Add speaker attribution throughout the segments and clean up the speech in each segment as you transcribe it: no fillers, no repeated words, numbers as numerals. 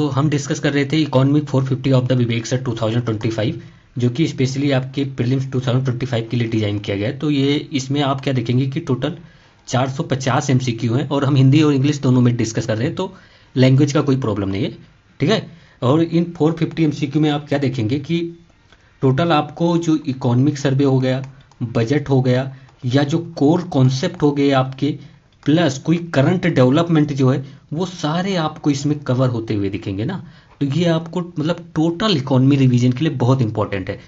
Speaker 1: हम डिस्कस कर रहे थे economic 450 of the Vivek sir 2025, जो कि स्पेशली आपके प्रीलिम्स 2025 के लिए डिज़ाइन किया गया है। तो ये इसमें आप क्या देखेंगे कि टोटल 450 एमसीक्यू हैं और हम हिंदी और इंग्लिश दोनों में डिस्कस कर रहे हैं, तो लैंग्वेज का कोई प्रॉब्लम नहीं है, ठीक है। और इन 450 एमसीक्यू में आप क्या देखेंगे कि टोटल आपको जो इकोनॉमिक सर्वे हो गया, बजट हो गया, या जो कोर कॉन्सेप्ट हो गए आपके, प्लस कोई करंट डेवलपमेंट जो है, वो सारे आपको इसमें कवर होते हुए दिखेंगे ना। तो ये आपको मतलब टोटल इकोनॉमी रिवीजन के लिए बहुत इंपॉर्टेंट है।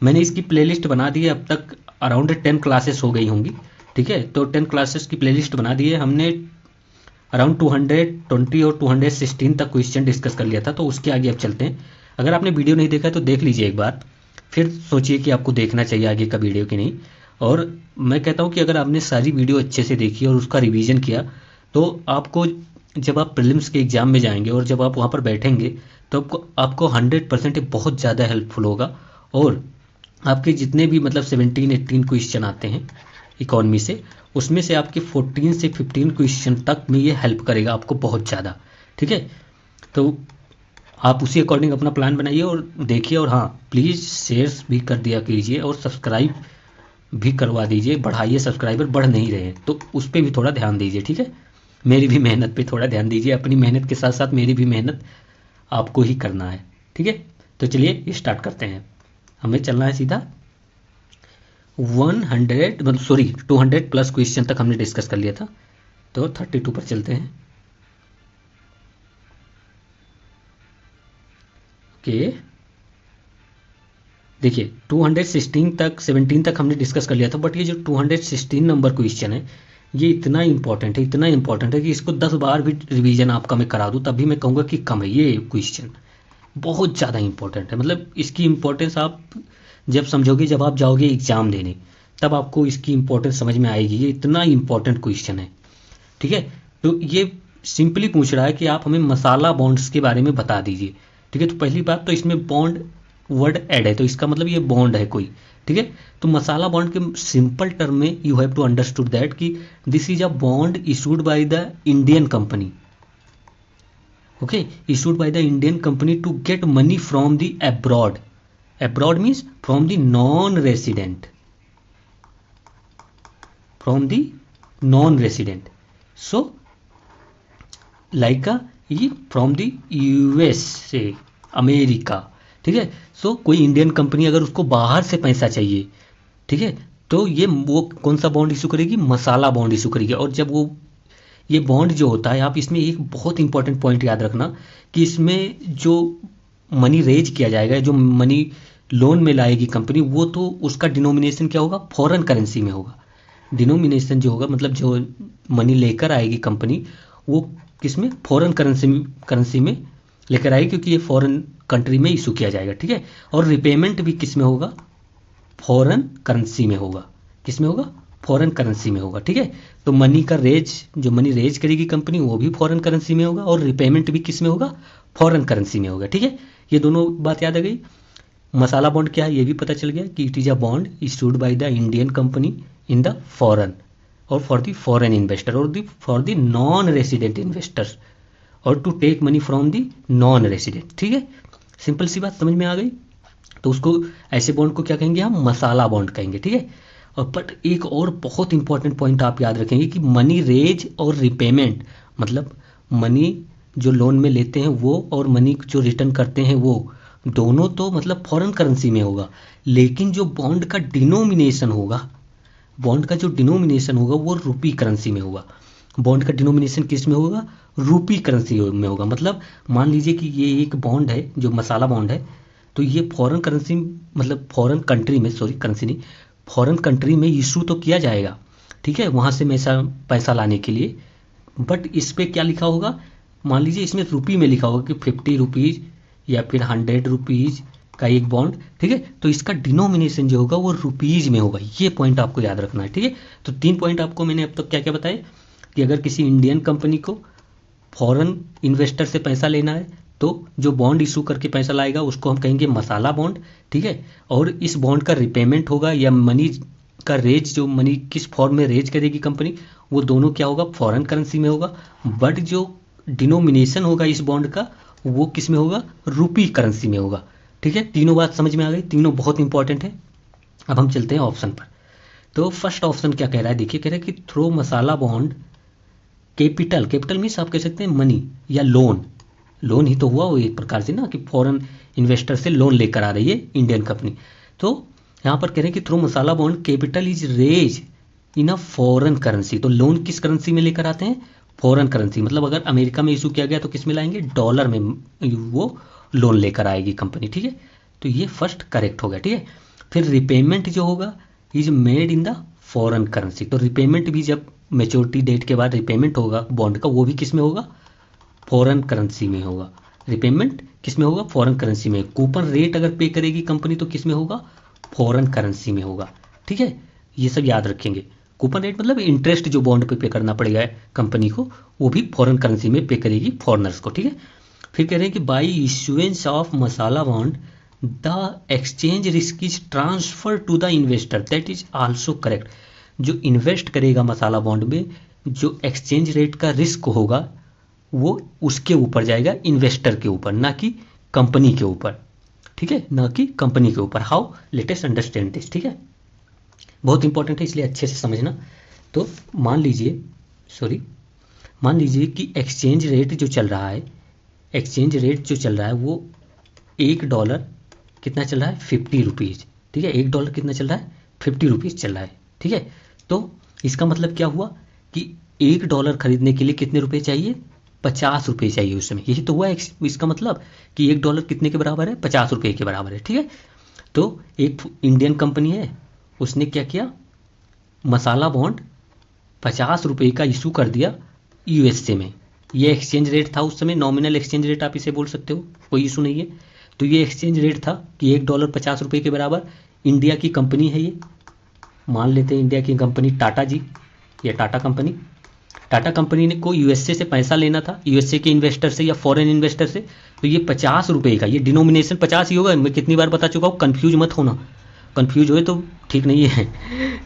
Speaker 1: मैंने इसकी प्लेलिस्ट बना दी है, अब तक अराउंड 10 क्लासेस हो गई होंगी, ठीक है। तो 10 क्लासेस की प्लेलिस्ट बना दी है हमने। अराउंड 220 और 216 तक क्वेश्चन डिस्कस कर लिया था, तो उसके आगे अब चलते हैं। अगर आपने वीडियो नहीं देखा है तो देख लीजिए एक बार, फिर सोचिए कि आपको देखना चाहिए आगे का वीडियो कि नहीं। और मैं कहता हूँ कि अगर आपने सारी वीडियो अच्छे से देखी और उसका रिवीजन किया, तो आपको जब आप प्रीलिम्स के एग्ज़ाम में जाएंगे और जब आप वहाँ पर बैठेंगे, तो आपको 100% बहुत ज़्यादा हेल्पफुल होगा। और आपके जितने भी मतलब 17-18 क्वेश्चन आते हैं इकॉनमी से, उसमें से आपके 14 से 15 क्वेश्चन तक में ये हेल्प करेगा आपको बहुत ज़्यादा, ठीक है। तो आप उसी अकॉर्डिंग अपना प्लान बनाइए और देखिए। और हाँ, प्लीज़ शेयर्स भी कर दिया कीजिए और सब्सक्राइब भी करवा दीजिए, बढ़ाइए, सब्सक्राइबर बढ़ नहीं रहे हैं तो उस पर भी थोड़ा ध्यान दीजिए, ठीक है। मेरी भी मेहनत पे थोड़ा ध्यान दीजिए, अपनी मेहनत के साथ साथ मेरी भी मेहनत आपको ही करना है, ठीक है। तो चलिए स्टार्ट करते हैं। हमें चलना है सीधा 100 मतलब सॉरी 200 प्लस क्वेश्चन तक हमने डिस्कस कर लिया था, तो 32 पर चलते हैं। ओके, देखिए 216 तक 17 तक हमने डिस्कस कर लिया था, बट ये जो 216 नंबर क्वेश्चन है, ये इतना इंपॉर्टेंट है, इतना इंपॉर्टेंट है कि इसको 10 बार भी रिवीजन आपका मैं करा दूँ तभी मैं कहूँगा कि कम है। ये क्वेश्चन बहुत ज़्यादा इंपॉर्टेंट है, मतलब इसकी इंपॉर्टेंस आप जब समझोगे, जब आप जाओगे एग्ज़ाम देने, तब आपको इसकी इंपॉर्टेंस समझ में आएगी। ये इतना इंपॉर्टेंट क्वेश्चन है, ठीक है। तो ये सिंपली पूछ रहा है कि आप हमें मसाला बॉन्ड्स के बारे में बता दीजिए, ठीक है। तो पहली बात तो इसमें बॉन्ड वर्ड ऐड है, तो इसका मतलब ये बॉन्ड है कोई, ठीक है। तो मसाला बॉन्ड के सिंपल टर्म में you have to understood that कि this is a bond issued by the Indian company, okay, issued by the Indian company to get money from the abroad. Abroad means from the non resident, from the non resident. So like ये from the US से, America, ठीक है। सो कोई Indian company अगर उसको बाहर से पैसा चाहिए, ठीक है, तो ये वो कौन सा बॉन्ड इशू करेगी? मसाला बॉन्ड इशू करेगी। और जब वो ये बॉन्ड जो होता है, आप इसमें एक बहुत इंपॉर्टेंट पॉइंट याद रखना कि इसमें जो मनी रेज किया जाएगा, जो मनी लोन में लाएगी कंपनी, वो तो उसका डिनोमिनेशन क्या होगा? फॉरेन करेंसी में होगा। डिनोमिनेशन जो होगा मतलब जो मनी लेकर आएगी कंपनी, वो किस में? फॉरेन करेंसी में लेकर आएगी, क्योंकि ये फॉरेन कंट्री में इशू किया जाएगा, ठीक है। और रिपेमेंट भी किस में होगा? फॉरेन करेंसी में होगा। किस में होगा? फॉरेन करेंसी में होगा, ठीक है। तो मनी का रेज, जो मनी रेज करेगी कंपनी, वो भी फॉरेन करेंसी में होगा और रिपेमेंट भी किस में होगा? फॉरेन करेंसी में होगा, ठीक है। ये दोनों बात याद आ गई। मसाला बॉन्ड क्या है ये भी पता चल गया कि it is a bond issued by the Indian company in the foreign और फॉर द फॉरेन इन्वेस्टर और for the non resident investors और to take money from the non resident, ठीक है। सिंपल सी बात समझ में आ गई। तो उसको, ऐसे बॉन्ड को क्या कहेंगे हम? मसाला बॉन्ड कहेंगे, ठीक है। और बट एक और बहुत इंपॉर्टेंट पॉइंट आप याद रखेंगे कि मनी रेज और रिपेमेंट, मतलब मनी जो लोन में लेते हैं वो और मनी जो रिटर्न करते हैं वो दोनों तो मतलब फॉरेन करेंसी में होगा, लेकिन जो बॉन्ड का डिनोमिनेशन होगा, बॉन्ड का जो डिनोमिनेशन होगा वो रुपी करेंसी में होगा। बॉन्ड का डिनोमिनेशन किस में होगा? रुपी करेंसी में होगा। मतलब मान लीजिए कि ये एक बॉन्ड है जो मसाला बॉन्ड है, तो ये फॉरेन करेंसी मतलब फॉरेन कंट्री में, सॉरी करेंसी नहीं, फॉरेन कंट्री में इशू तो किया जाएगा, ठीक है, वहाँ से पैसा लाने के लिए। बट इस पर क्या लिखा होगा? मान लीजिए इसमें रुपी में लिखा होगा कि 50 रुपीज़ या फिर 100 रुपीज़ का एक बॉन्ड, ठीक है। तो इसका डिनोमिनेशन जो होगा वो रुपीज़ में होगा। ये पॉइंट आपको याद रखना है, ठीक है। तो 3 पॉइंट आपको मैंने अब तक क्या क्या बताए कि अगर किसी इंडियन कंपनी को फॉरेन इन्वेस्टर से पैसा लेना है तो जो बॉन्ड इशू करके पैसा लाएगा उसको हम कहेंगे मसाला बॉन्ड, ठीक है। और इस बॉन्ड का रिपेमेंट होगा या मनी का रेज, जो मनी किस फॉर्म में रेज करेगी कंपनी, वो दोनों क्या होगा? फॉरेन करेंसी में होगा। बट जो डिनोमिनेशन होगा इस बॉन्ड का वो किस में होगा, रुपी करेंसी में होगा। ठीक है, तीनों बात समझ में आ गई, तीनों बहुत इंपॉर्टेंट है। अब हम चलते हैं ऑप्शन पर। तो फर्स्ट ऑप्शन क्या कह रहा है, देखिए कह रहा है कि थ्रो मसाला बॉन्ड कैपिटल, कैपिटल मीन्स आप कह सकते हैं मनी या लोन, लोन ही तो हुआ वो एक प्रकार से ना, कि फॉरेन इन्वेस्टर से लोन लेकर आ रही है इंडियन कंपनी। तो यहाँ पर कह रहे हैं कि through masala bond capital is raise in a foreign currency. तो लोन किस करेंसी में लेकर आते हैं, फॉरेन करेंसी। मतलब अगर अमेरिका में इशू किया गया तो किस में लाएंगे, डॉलर में वो लोन लेकर आएगी कंपनी। ठीक है, तो ये फर्स्ट करेक्ट हो गया। ठीक है, फिर रिपेमेंट जो होगा is made in the foreign currency. तो रिपेमेंट भी जब मेच्योरिटी डेट के बाद रिपेमेंट होगा बॉन्ड का, वो भी किस में होगा, फॉरेन करेंसी में होगा। रिपेमेंट किस में होगा, फॉरेन करेंसी में। कूपन रेट अगर पे करेगी कंपनी तो किस में होगा, फॉरेन करेंसी में होगा। ठीक है, ये सब याद रखेंगे। कूपन रेट मतलब इंटरेस्ट जो बॉन्ड पे करना पड़ेगा कंपनी को, वो भी फॉरेन करेंसी में पे करेगी फॉरनर्स को। ठीक है, फिर कह रहे हैं कि by issuance of masala bond the exchange risk is transfer to the investor, that is also correct. जो इन्वेस्ट करेगा मसाला बॉन्ड में, जो एक्सचेंज रेट का रिस्क होगा वो उसके ऊपर जाएगा, इन्वेस्टर के ऊपर, ना कि कंपनी के ऊपर। ठीक है, ना कि कंपनी के ऊपर। How, latest understand this. ठीक है, बहुत इंपॉर्टेंट है इसलिए अच्छे से समझना। तो मान लीजिए कि एक्सचेंज रेट जो चल रहा है, एक्सचेंज रेट जो चल रहा है वो $1 कितना चल रहा है, 50 रुपीज़। ठीक है, $1 कितना चल रहा है, 50 रुपीज़ चल रहा है। ठीक है, तो इसका मतलब क्या हुआ कि $1 खरीदने के लिए कितने रुपए चाहिए, 50 रुपये चाहिए उस समय। यही तो हुआ इसका मतलब कि $1 कितने के बराबर है, 50 रुपये के बराबर है। ठीक है, तो एक इंडियन कंपनी है, उसने क्या किया, मसाला बॉन्ड 50 रुपये का इशू कर दिया यूएसए में। ये एक्सचेंज रेट था उस समय, नॉमिनल एक्सचेंज रेट आप इसे बोल सकते हो, कोई इशू नहीं है। तो ये एक्सचेंज रेट था कि $1 50 रुपये के बराबर। इंडिया की कंपनी है ये, मान लेते हैं इंडिया की कंपनी टाटा जी, या टाटा कंपनी। टाटा कंपनी ने को यूएसए से पैसा लेना था, यूएसए के इन्वेस्टर से या फॉरेन इन्वेस्टर से। तो ये 50 रुपये का, ये डिनोमिनेशन 50 ही होगा। मैं कितनी बार बता चुका हूँ, कन्फ्यूज मत होना, कन्फ्यूज हो तो ठीक नहीं है।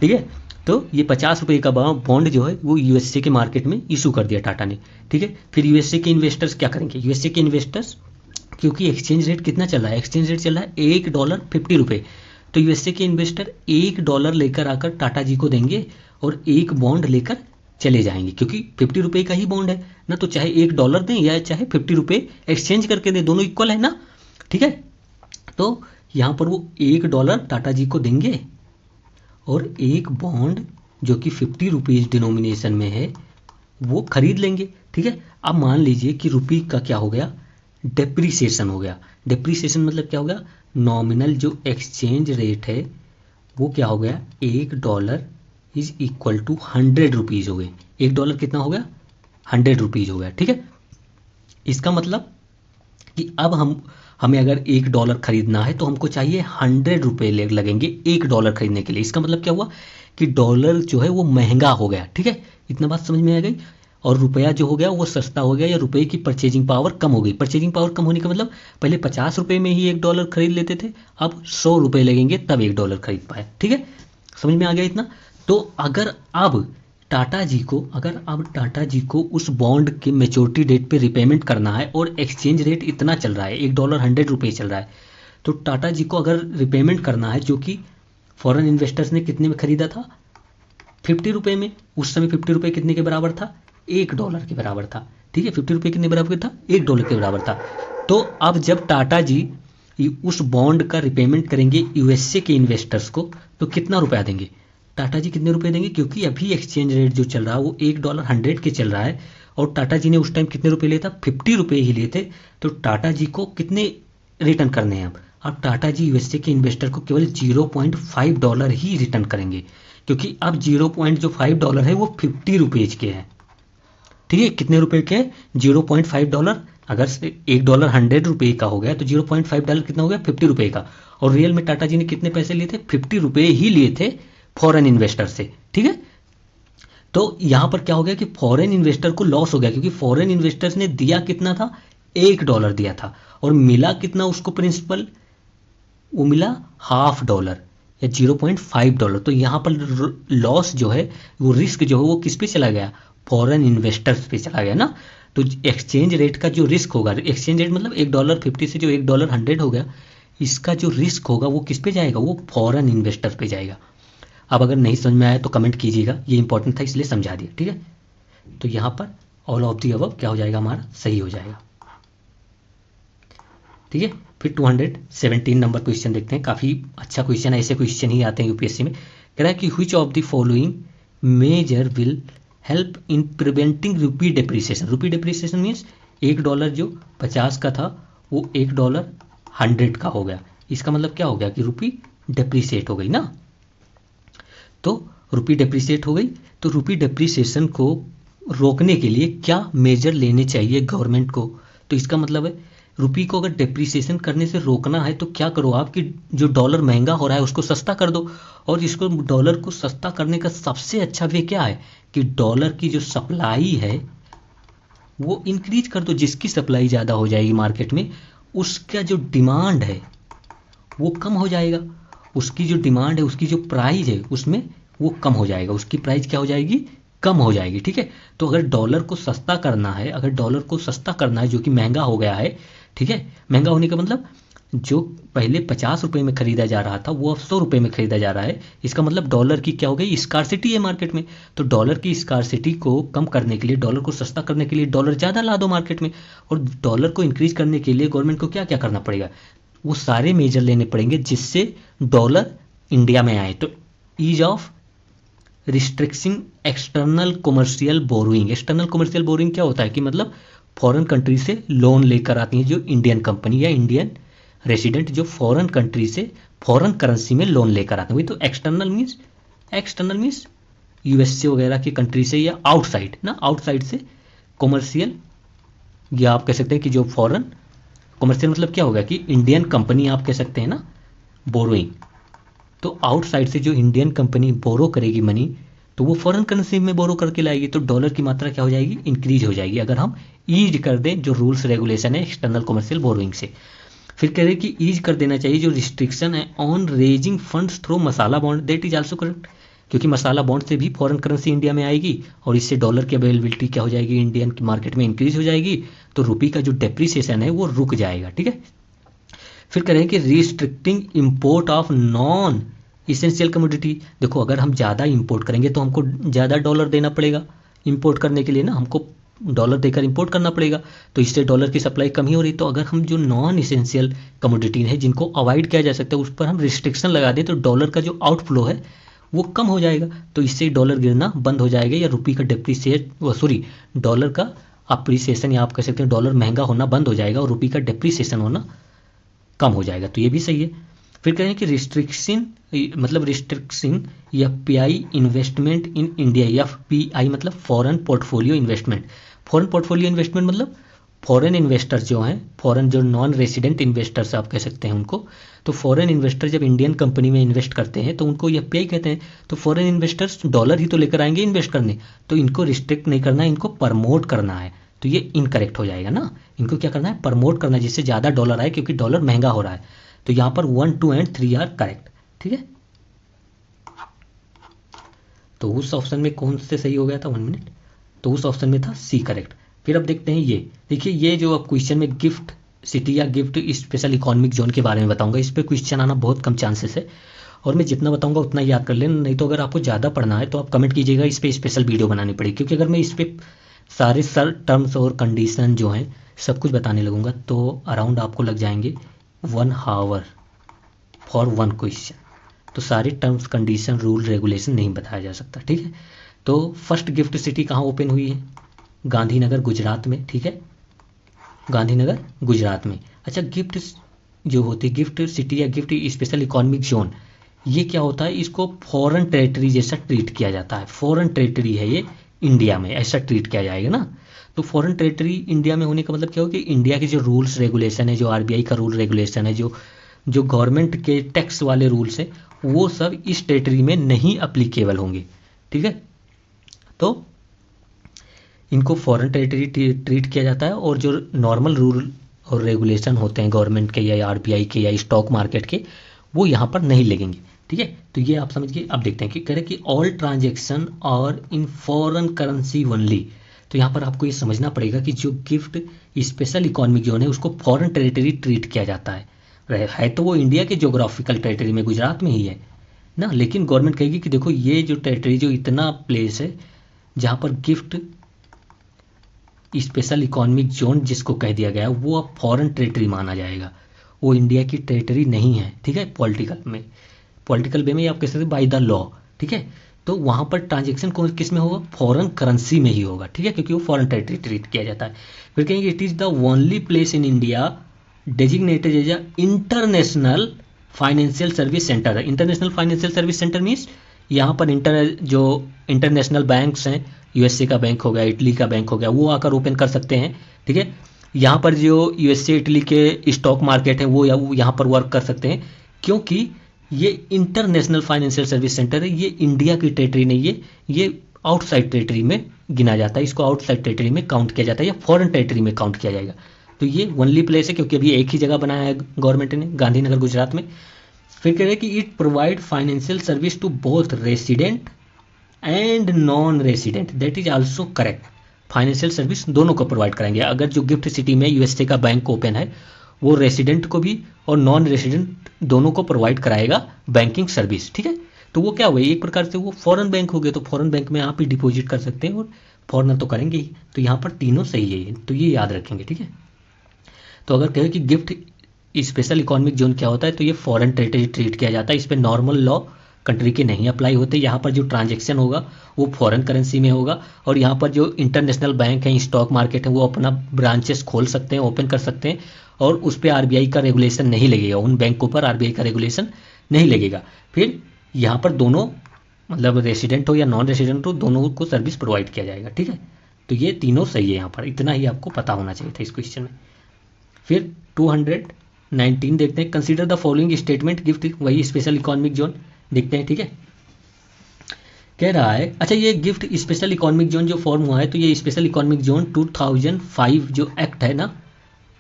Speaker 1: ठीक है, तो ये 50 रुपये का बॉन्ड जो है वो यूएसए के मार्केट में इशू कर दिया टाटा ने। ठीक है, फिर यूएसए के इन्वेस्टर्स क्या करेंगे, यूएसए के इन्वेस्टर्स, क्योंकि एक्सचेंज रेट कितना चल रहा है, एक्सचेंज रेट चल रहा है $1 50 रुपये। तो यूएसए के इन्वेस्टर $1 लेकर आकर टाटा जी को देंगे और एक बॉन्ड लेकर चले जाएंगे, क्योंकि 50 रुपये का ही बॉन्ड है ना, तो चाहे $1 दें या चाहे 50 रुपये एक्सचेंज करके दें, दोनों इक्वल है ना। ठीक है, तो यहाँ पर वो $1 टाटा जी को देंगे और एक बॉन्ड जो कि 50 रुपीज़ डिनोमिनेशन में है वो खरीद लेंगे। ठीक है, अब मान लीजिए कि रुपये का क्या हो गया, डेप्रीसिएशन हो गया। डेप्रीसिएशन मतलब क्या हो गया, नॉमिनल जो एक्सचेंज रेट है वो क्या हो गया, $1 इज इक्वल टू 100 रुपीज़ हो गए। $1 कितना हो गया, 100 रुपीज़ हो गया। ठीक है, इसका मतलब कि अब हमें अगर $1 खरीदना है तो हमको चाहिए 100 रुपये लगेंगे $1 खरीदने के लिए। इसका मतलब क्या हुआ कि डॉलर जो है वो महंगा हो गया। ठीक है, इतना बात समझ में आ गई। और रुपया जो हो गया वो सस्ता हो गया, या रुपये की परचेजिंग पावर कम हो गई। परचेजिंग पावर कम होने का मतलब पहले 50 रुपये में ही $1 खरीद लेते थे, अब 100 रुपये लगेंगे तब $1 खरीद पाए। ठीक है, समझ में आ गया इतना। तो अगर अब टाटा जी को उस बॉन्ड के मेच्योरिटी डेट पे रिपेमेंट करना है और एक्सचेंज रेट इतना चल रहा है, $1 100 रुपये चल रहा है, तो टाटा जी को अगर रिपेमेंट करना है, जो कि फॉरेन इन्वेस्टर्स ने कितने में खरीदा था, 50 रुपये में। उस समय 50 रुपये कितने के बराबर था, $1 के बराबर था। ठीक है, 50 रुपये कितने बराबर था, $1 के बराबर था। तो अब जब टाटा जी उस बॉन्ड का रिपेमेंट करेंगे यूएसए के इन्वेस्टर्स को, तो कितना रुपया देंगे, टाटा जी कितने रुपए देंगे, क्योंकि अभी एक्सचेंज रेट जो चल रहा है वो $1 100 के चल रहा है और टाटा जी ने उस टाइम कितने रुपए लिए था, 50 रुपये ही लिए थे। तो टाटा जी को कितने रिटर्न करने हैं अब टाटा जी यूएसए के इन्वेस्टर को केवल $0.5 ही रिटर्न करेंगे, क्योंकि अब $0.5 है वो 50 रुपीज़ के हैं। ठीक है, कितने रुपए के, $0.5। अगर $1 100 रुपये का हो गया तो $0.5 कितना हो गया, 50 रुपये का। और रियल में टाटा जी ने कितने पैसे लिए थे, 50 रुपये ही लिए थे फॉरेन इन्वेस्टर से। ठीक है, तो यहां पर क्या हो गया कि फॉरेन इन्वेस्टर को लॉस हो गया, क्योंकि फॉरेन इन्वेस्टर्स ने दिया कितना था, $1 दिया था, और मिला कितना उसको प्रिंसिपल, वो मिला $0.5 या $0.5। तो यहां पर लॉस जो है, वो रिस्क जो है वो किस पे चला गया, फॉरेन इन्वेस्टर्स पे चला गया ना। तो एक्सचेंज रेट का जो रिस्क होगा, एक्सचेंज रेट मतलब $1.50 से जो $1.100 हो गया, इसका जो रिस्क होगा वो किस पे जाएगा, वो फॉरेन इन्वेस्टर पे जाएगा। अब अगर नहीं समझ में आया तो कमेंट कीजिएगा, ये इंपॉर्टेंट था इसलिए समझा दिया, ठीक है। तो यहाँ पर ऑल ऑफ दी अबव क्या हो जाएगा, हमारा सही हो जाएगा, ठीक है। फिर 217 नंबर क्वेश्चन देखते हैं, काफ़ी अच्छा क्वेश्चन है, ऐसे क्वेश्चन ही आते हैं यूपीएससी में। कह रहा है कि which of the following measure will help in preventing rupee depreciation. Rupee depreciation means $1 जो 50 का था वो $1 100 का हो गया। इसका मतलब क्या हो गया कि रूपी डेप्रिसिएट हो गई ना। तो रूपी डेप्रिसिएट हो गई, तो रूपी डेप्रिसिएशन को रोकने के लिए क्या मेजर लेने चाहिए गवर्नमेंट को। तो इसका मतलब है रुपी को अगर डेप्रिसिएशन करने से रोकना है तो क्या करो आप कि जो डॉलर महंगा हो रहा है उसको सस्ता कर दो। और इसको डॉलर को सस्ता करने का सबसे अच्छा वे क्या है कि डॉलर की जो सप्लाई है वो इंक्रीज कर दो। जिसकी सप्लाई ज़्यादा हो जाएगी मार्केट में, उसका जो डिमांड है वो कम हो जाएगा। उसकी जो डिमांड है, उसकी जो प्राइस है उसमें वो कम हो जाएगा, उसकी प्राइस क्या हो जाएगी, कम हो जाएगी, ठीक है। तो अगर डॉलर को सस्ता करना है, अगर डॉलर को सस्ता करना है जो कि महंगा हो गया है, ठीक है, महंगा होने का मतलब जो पहले 50 रुपए में खरीदा जा रहा था वो अब 100 रुपए में खरीदा जा रहा है। इसका मतलब डॉलर की क्या हो गई, स्कार्सिटी है मार्केट में। तो डॉलर की स्कार्सिटी को कम करने के लिए, डॉलर को सस्ता करने के लिए डॉलर ज़्यादा ला दो मार्केट में। और डॉलर को इंक्रीज करने के लिए गवर्नमेंट को क्या क्या करना पड़ेगा, वो सारे मेजर लेने पड़ेंगे जिससे डॉलर इंडिया में आए। तो ease of restricting external commercial borrowing. External commercial borrowing क्या होता है कि मतलब फॉरेन कंट्री से लोन लेकर आती हैं जो इंडियन कंपनी या इंडियन रेसिडेंट जो फॉरेन कंट्री से फॉरेन करेंसी में लोन लेकर आते हैं। वही तो एक्सटर्नल मीन्स यूएसए वगैरह की कंट्री से या आउटसाइड ना, आउटसाइड से कमर्शियल, या आप कह सकते हैं कि जो फॉरेन कमर्शियल मतलब क्या होगा कि इंडियन कंपनी आप कह सकते हैं ना बोरोइंग। तो आउटसाइड से जो इंडियन कंपनी बोरो करेगी मनी तो वो फॉरेन करेंसी में बोरो करके लाएगी, तो डॉलर की मात्रा क्या हो जाएगी, इंक्रीज हो जाएगी अगर हम ईज कर दें जो रूल्स रेगुलेशन है एक्सटर्नल कमर्शियल बोरोइंग से। फिर कह रहे हैं कि ईज कर देना चाहिए जो रिस्ट्रिक्शन है on raising funds through masala bond, that is also correct, क्योंकि मसाला बॉन्ड से भी फॉरेन करेंसी इंडिया में आएगी और इससे डॉलर की अवेलेबिलिटी क्या हो जाएगी, इंडियन की मार्केट में इंक्रीज हो जाएगी, तो रुपी का जो डेप्रिसिएशन है वो रुक जाएगा, ठीक है। फिर कह रहे हैं कि restricting import of non essential commodity. देखो अगर हम ज़्यादा इंपोर्ट करेंगे तो हमको ज़्यादा डॉलर देना पड़ेगा इंपोर्ट करने के लिए ना, हमको डॉलर देकर इंपोर्ट करना पड़ेगा, तो इससे डॉलर की सप्लाई कम ही हो रही। तो अगर हम जो नॉन इसेंशियल कमोडिटी है जिनको अवॉइड किया जा सकता है उस पर हम रिस्ट्रिक्शन लगा दें तो डॉलर का जो आउटफ्लो है वो कम हो जाएगा, तो इससे डॉलर गिरना बंद हो जाएगा या रुपी का डॉलर का अप्रिसिएशन या आप कह सकते हैं डॉलर महंगा होना बंद हो जाएगा और रुपी का डेप्रिसिएशन होना कम हो जाएगा, तो ये भी सही है। फिर कह रहे हैं कि restriction FPI investment in India, FPI मतलब foreign portfolio investment. Foreign portfolio investment मतलब फॉरेन इन्वेस्टर जो हैं, फॉरेन जो नॉन रेसिडेंट इन्वेस्टर्स आप कह सकते हैं उनको, तो फॉरेन इन्वेस्टर जब इंडियन कंपनी में इन्वेस्ट करते हैं तो उनको एफपीआई कहते हैं। तो फॉरेन इन्वेस्टर्स डॉलर ही तो लेकर आएंगे इन्वेस्ट करने, तो इनको रिस्ट्रिक्ट नहीं करना है, इनको प्रमोट करना है, तो ये इनकरेक्ट हो जाएगा ना। इनको क्या करना है, प्रमोट करना है जिससे ज़्यादा डॉलर आए, क्योंकि डॉलर महंगा हो रहा है। तो यहाँ पर 1, 2 एंड 3 आर करेक्ट, ठीक है। तो उस ऑप्शन में कौन से सही हो गया था, 1 मिनट, तो उस ऑप्शन में था सी करेक्ट। फिर अब देखते हैं ये देखिए, ये जो अब क्वेश्चन में गिफ्ट सिटी या गिफ्ट स्पेशल इकोनॉमिक जोन के बारे में बताऊंगा, इस पर क्वेश्चन आना बहुत कम चांसेस है और मैं जितना बताऊंगा उतना याद कर लेना, नहीं तो अगर आपको ज़्यादा पढ़ना है तो आप कमेंट कीजिएगा, इस पर स्पेशल वीडियो बनानी पड़ेगी, क्योंकि अगर मैं इस पर सारे टर्म्स और कंडीशन जो हैं सब कुछ बताने लगूंगा तो अराउंड आपको लग जाएंगे 1 आवर फॉर 1 क्वेश्चन। तो सारे टर्म्स कंडीशन रूल रेगुलेशन नहीं बताया जा सकता, ठीक है। तो फर्स्ट गिफ्ट सिटी कहाँ ओपन हुई है, गांधीनगर गुजरात में, ठीक है, गांधीनगर गुजरात में। अच्छा, गिफ्ट जो होती है गिफ्ट सिटी या गिफ्ट स्पेशल इकोनॉमिक जोन, ये क्या होता है, इसको फॉरेन टेरिटरी जैसा ट्रीट किया जाता है। फॉरेन टेरिटरी है ये इंडिया में, ऐसा ट्रीट किया जाएगा ना। तो फॉरेन टेरिटरी इंडिया में होने का मतलब क्या हो कि इंडिया के जो रूल्स रेगुलेशन है, जो आरबीआई का रूल रेगुलेशन है, जो गवर्नमेंट के टैक्स वाले रूल्स हैं, वो सब इस टेरिटरी में नहीं अप्लीकेबल होंगे, ठीक है। तो इनको फॉरेन टेरिटरी ट्रीट किया जाता है और जो नॉर्मल रूल और रेगुलेशन होते हैं गवर्नमेंट के या आरबीआई के या स्टॉक मार्केट के, वो यहाँ पर नहीं लगेंगे, ठीक है। तो ये आप समझिए। अब देखते हैं कि कह रहे कि ऑल ट्रांजेक्शन और इन फॉरेन करेंसी ओनली, तो यहाँ पर आपको ये समझना पड़ेगा कि जो गिफ्ट स्पेशल इकोनॉमिक जोन है उसको फॉरेन टेरिटरी ट्रीट किया जाता है तो वो इंडिया के जोग्राफिकल टेरिटरी में गुजरात में ही है ना, लेकिन गवर्नमेंट कहेगी कि देखो ये जो टेरिटरी जो इतना प्लेस है जहाँ पर गिफ्ट स्पेशल इकोनॉमिक जोन जिसको कह दिया गया है वो अब फॉरेन टेरिटरी माना जाएगा, वो इंडिया की टेरिटरी नहीं है, ठीक है। पॉलिटिकल वे में आप कह सकते बाय द लॉ, ठीक है। तो वहाँ पर ट्रांजेक्शन कौन किस में होगा, फॉरेन करेंसी में ही होगा, ठीक है, क्योंकि वो फॉरेन टेरिटरी ट्रीट किया जाता है। फिर कहेंगे it is the only place in India designated as a international financial service centre है। International financial service centre means यहाँ पर जो इंटरनेशनल बैंक्स हैं, यूएसए का बैंक हो गया, इटली का बैंक हो गया, वो आकर ओपन कर सकते हैं, ठीक है। यहाँ पर जो यूएसए इटली के स्टॉक मार्केट हैं वो यहाँ पर वर्क कर सकते हैं, क्योंकि ये इंटरनेशनल फाइनेंशियल सर्विस सेंटर है, ये इंडिया की टेरिटरी नहीं है, ये आउटसाइड टेरिटरी में गिना जाता है, इसको आउटसाइड टेरिटरी में काउंट किया जाता है या फॉरेन टेरिटरी में काउंट किया जाएगा। तो ये ओनली प्लेस है क्योंकि अभी एक ही जगह बनाया है गवर्नमेंट ने, गांधीनगर गुजरात में। फिर कह रहे हैं कि it provide financial service to both resident and non resident, that is also correct. Financial service दोनों को प्रोवाइड कराएंगे। अगर जो गिफ्ट सिटी में यूएसए का बैंक ओपन है वो रेसिडेंट को भी और नॉन रेसिडेंट दोनों को प्रोवाइड कराएगा बैंकिंग सर्विस, ठीक है। तो वो क्या हुआ, एक प्रकार से वो फॉरेन बैंक हो गए, तो फॉरेन बैंक में आप ही डिपॉजिट कर सकते हैं और फॉरनर तो करेंगे ही, तो यहाँ पर तीनों सही है, तो ये याद रखेंगे, ठीक है। तो अगर कहें कि गिफ्ट स्पेशल इकोनॉमिक जोन क्या होता है, तो ये फॉरेन टेरिटरी ट्रीट किया जाता है, इस पर नॉर्मल लॉ कंट्री के नहीं अप्लाई होते। यहाँ पर जो ट्रांजैक्शन होगा वो फॉरेन करेंसी में होगा, और यहाँ पर जो इंटरनेशनल बैंक हैं, स्टॉक मार्केट है, वो अपना ब्रांचेस खोल सकते हैं, ओपन कर सकते हैं, और उस पर आरबीआई का रेगुलेशन नहीं लगेगा, उन बैंकों पर आरबीआई का रेगुलेशन नहीं लगेगा। फिर यहाँ पर दोनों मतलब रेसिडेंट हो या नॉन रेसिडेंट हो, दोनों को सर्विस प्रोवाइड किया जाएगा, ठीक है। तो ये तीनों सही है, यहाँ पर इतना ही आपको पता होना चाहिए था इस क्वेश्चन में। फिर 219 देखते हैं, consider the following statement gift, वही स्पेशल इकोनॉमिक जोन देखते हैं, ठीक है। कह रहा है अच्छा ये गिफ्ट स्पेशल इकोनॉमिक जोन जो फॉर्म हुआ है, तो ये स्पेशल इकोनॉमिक जोन 2005 जो एक्ट है ना,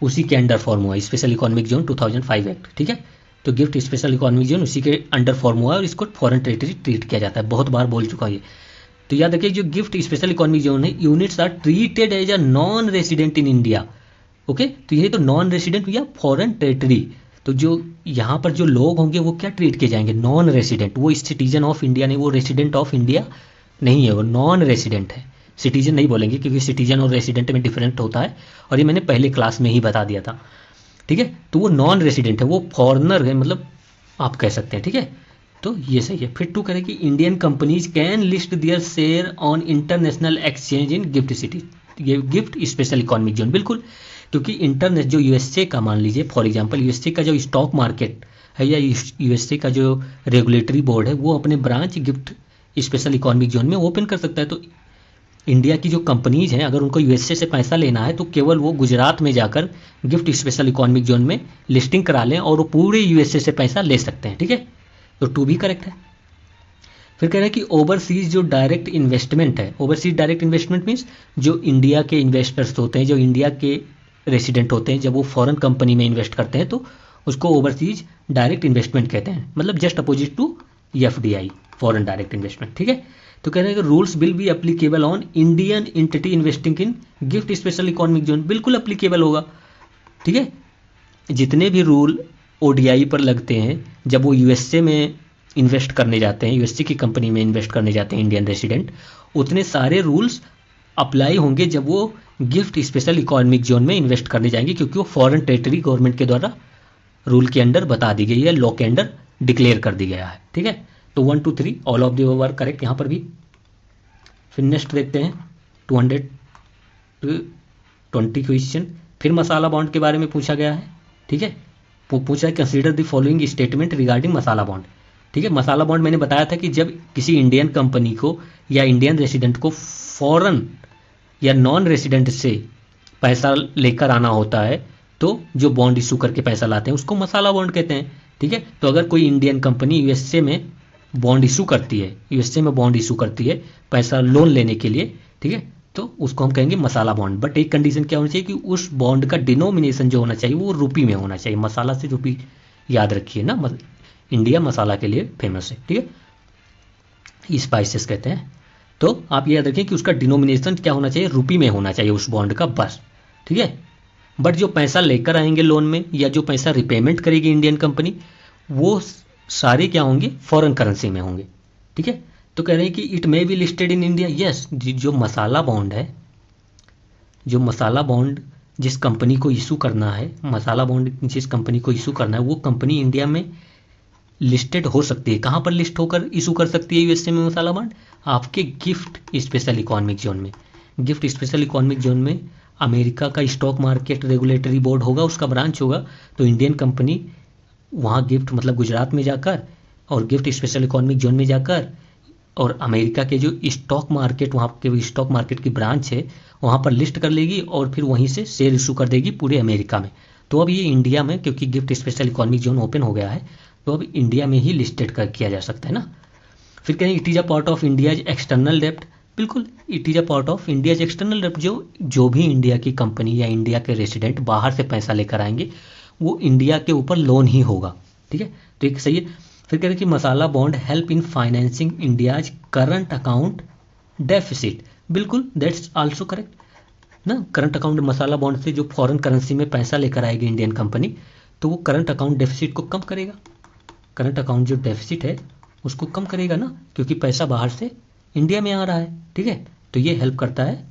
Speaker 1: उसी के अंडर फॉर्म हुआ है, स्पेशल इकोनॉमिक जोन 2005 एक्ट, ठीक है। तो गिफ्ट स्पेशल इकोनॉमिक जोन उसी के अंडर फॉर्म हुआ है और इसको फॉरेन टेरिटरी ट्रीट किया जाता है, बहुत बार बोल चुका है ये। तो याद रखिए जो गिफ्ट स्पेशल इकोनॉमिक जोन है, units are treated as a non resident in India, okay. तो ये तो नॉन रेसिडेंट या फॉरेन टेरिटरी, तो जो यहाँ पर जो लोग होंगे वो क्या ट्रीट किए जाएंगे, नॉन रेसिडेंट। वो सिटीजन ऑफ इंडिया नहीं, वो रेसिडेंट ऑफ इंडिया नहीं है, वो नॉन रेसिडेंट है। सिटीजन नहीं बोलेंगे क्योंकि सिटीजन और रेसिडेंट में डिफरेंट होता है, और ये मैंने पहले क्लास में ही बता दिया था, ठीक है। तो वो नॉन रेसिडेंट है, वो फॉरनर है, मतलब आप कह सकते हैं, ठीक है। तो ये सही है। फिर 2 करें कि Indian companies can list their share on international exchange in gift city, ये गिफ्ट स्पेशल इकोनॉमिक जोन, बिल्कुल, क्योंकि इंटरनेट जो यूएसए का मान लीजिए फॉर एग्जांपल यूएसए का जो स्टॉक मार्केट है या यूएसए का जो रेगुलेटरी बोर्ड है, वो अपने branch gift special economic zone में ओपन कर सकता है। तो इंडिया की जो कंपनीज हैं अगर उनको यूएसए से पैसा लेना है तो केवल वो गुजरात में जाकर गिफ्ट स्पेशल इकोनॉमिक जोन में लिस्टिंग करा लें और वो पूरे यूएसए से पैसा ले सकते हैं, ठीक है। तो 2 भी करेक्ट है। फिर कह रहे हैं कि ओवरसीज जो डायरेक्ट इन्वेस्टमेंट है, ओवरसीज डायरेक्ट इन्वेस्टमेंट मीन्स जो इंडिया के इन्वेस्टर्स होते हैं, जो इंडिया के रेसिडेंट होते हैं, जब वो फॉरेन कंपनी में इन्वेस्ट करते हैं तो उसको ओवरसीज डायरेक्ट इन्वेस्टमेंट कहते हैं, मतलब just opposite to FDI, foreign direct investment, ठीक है। तो कह रहे हैं कि rules will be applicable on Indian entity investing in GIFT special economic zone, बिल्कुल एप्लीकेबल होगा, ठीक है। जितने भी रूल ओडीआई पर लगते हैं जब वो यूएसए में इन्वेस्ट करने जाते हैं, यूएसए की कंपनी में इन्वेस्ट करने जाते हैं इंडियन रेसिडेंट, उतने सारे रूल्स अप्लाई होंगे जब वो गिफ्ट स्पेशल इकोनॉमिक जोन में इन्वेस्ट करने जाएंगे, क्योंकि वो फॉरेन टेरिटरी गवर्नमेंट के द्वारा रूल के अंडर बता दी गई है, लॉ के अंडर डिक्लेयर कर दी गया है, ठीक है। तो 1 2 3 all of the over correct यहाँ पर भी। फिर नेक्स्ट देखते हैं 220 क्वेश्चन। फिर मसाला बॉन्ड के बारे में पूछा गया है, ठीक है। पूछा है consider the following statement regarding masala bond, ठीक है। मसाला बॉन्ड मैंने बताया था कि जब किसी इंडियन कंपनी को या इंडियन रेसिडेंट को फॉरेन या नॉन रेसिडेंट से पैसा लेकर आना होता है तो जो बॉन्ड इशू करके पैसा लाते हैं उसको मसाला बॉन्ड कहते हैं, ठीक है। तो अगर कोई इंडियन कंपनी यूएसए में बॉन्ड इशू करती है, यूएसए में बॉन्ड इशू करती है पैसा लोन लेने के लिए, ठीक है, तो उसको हम कहेंगे मसाला बॉन्ड। बट एक कंडीशन क्या होनी चाहिए कि उस बॉन्ड का डिनोमिनेशन जो होना चाहिए वो रुपी में होना चाहिए, मसाला से रुपी याद रखिए ना, इंडिया मसाला के लिए फेमस है, ठीक है, स्पाइसेस कहते हैं। तो आप ये याद रखें कि उसका डिनोमिनेशन क्या होना चाहिए, रुपी में होना चाहिए उस बॉन्ड का, बस। ठीक है। बट जो पैसा लेकर आएंगे लोन में या जो पैसा रिपेमेंट करेगी इंडियन कंपनी, वो सारे क्या होंगे, फॉरेन करेंसी में होंगे। ठीक है। तो कह रहे हैं कि it may be listed in India. Yes, जो मसाला बॉन्ड है, जो मसाला बॉन्ड जिस कंपनी को इशू करना है, मसाला बॉन्ड जिस कंपनी को इशू करना है, वो कंपनी इंडिया में लिस्टेड हो सकती है। कहाँ पर लिस्ट होकर इशू कर सकती है यूएसए में मसाला बॉन्ड? आपके गिफ्ट स्पेशल इकोनॉमिक जोन में। गिफ्ट स्पेशल इकोनॉमिक जोन में अमेरिका का स्टॉक मार्केट रेगुलेटरी बोर्ड होगा, उसका ब्रांच होगा। तो इंडियन कंपनी वहाँ गिफ्ट मतलब गुजरात में जाकर और गिफ्ट स्पेशल इकोनॉमिक जोन में जाकर और अमेरिका के जो स्टॉक मार्केट, वहाँ के स्टॉक मार्केट की ब्रांच है, वहाँ पर लिस्ट कर लेगी और फिर वहीं से शेयर इशू कर देगी पूरे अमेरिका में। तो अब ये इंडिया में, क्योंकि gift special economic zone open हो गया है, तो अब इंडिया में ही लिस्टेड कर किया जा सकता है ना। फिर कहेंगे it is a part of India's external डेप्ट। बिल्कुल, it is a part of India's external डेप्ट। जो भी इंडिया की कंपनी या इंडिया के रेसिडेंट बाहर से पैसा लेकर आएंगे, वो इंडिया के ऊपर लोन ही होगा। ठीक है, तो एक सही है। फिर कह रहे हैं कि masala bond help in financing India's current account deficit. बिल्कुल, दैट्स आल्सो करेक्ट ना। करंट अकाउंट मसाला बॉन्ड से जो फॉरेन करेंसी में पैसा लेकर आएगी इंडियन कंपनी, तो वो करंट अकाउंट डेफिसिट को कम करेगा। करंट अकाउंट जो डेफिसिट है उसको कम करेगा ना, क्योंकि पैसा बाहर से इंडिया में आ रहा है। ठीक है, तो ये हेल्प करता है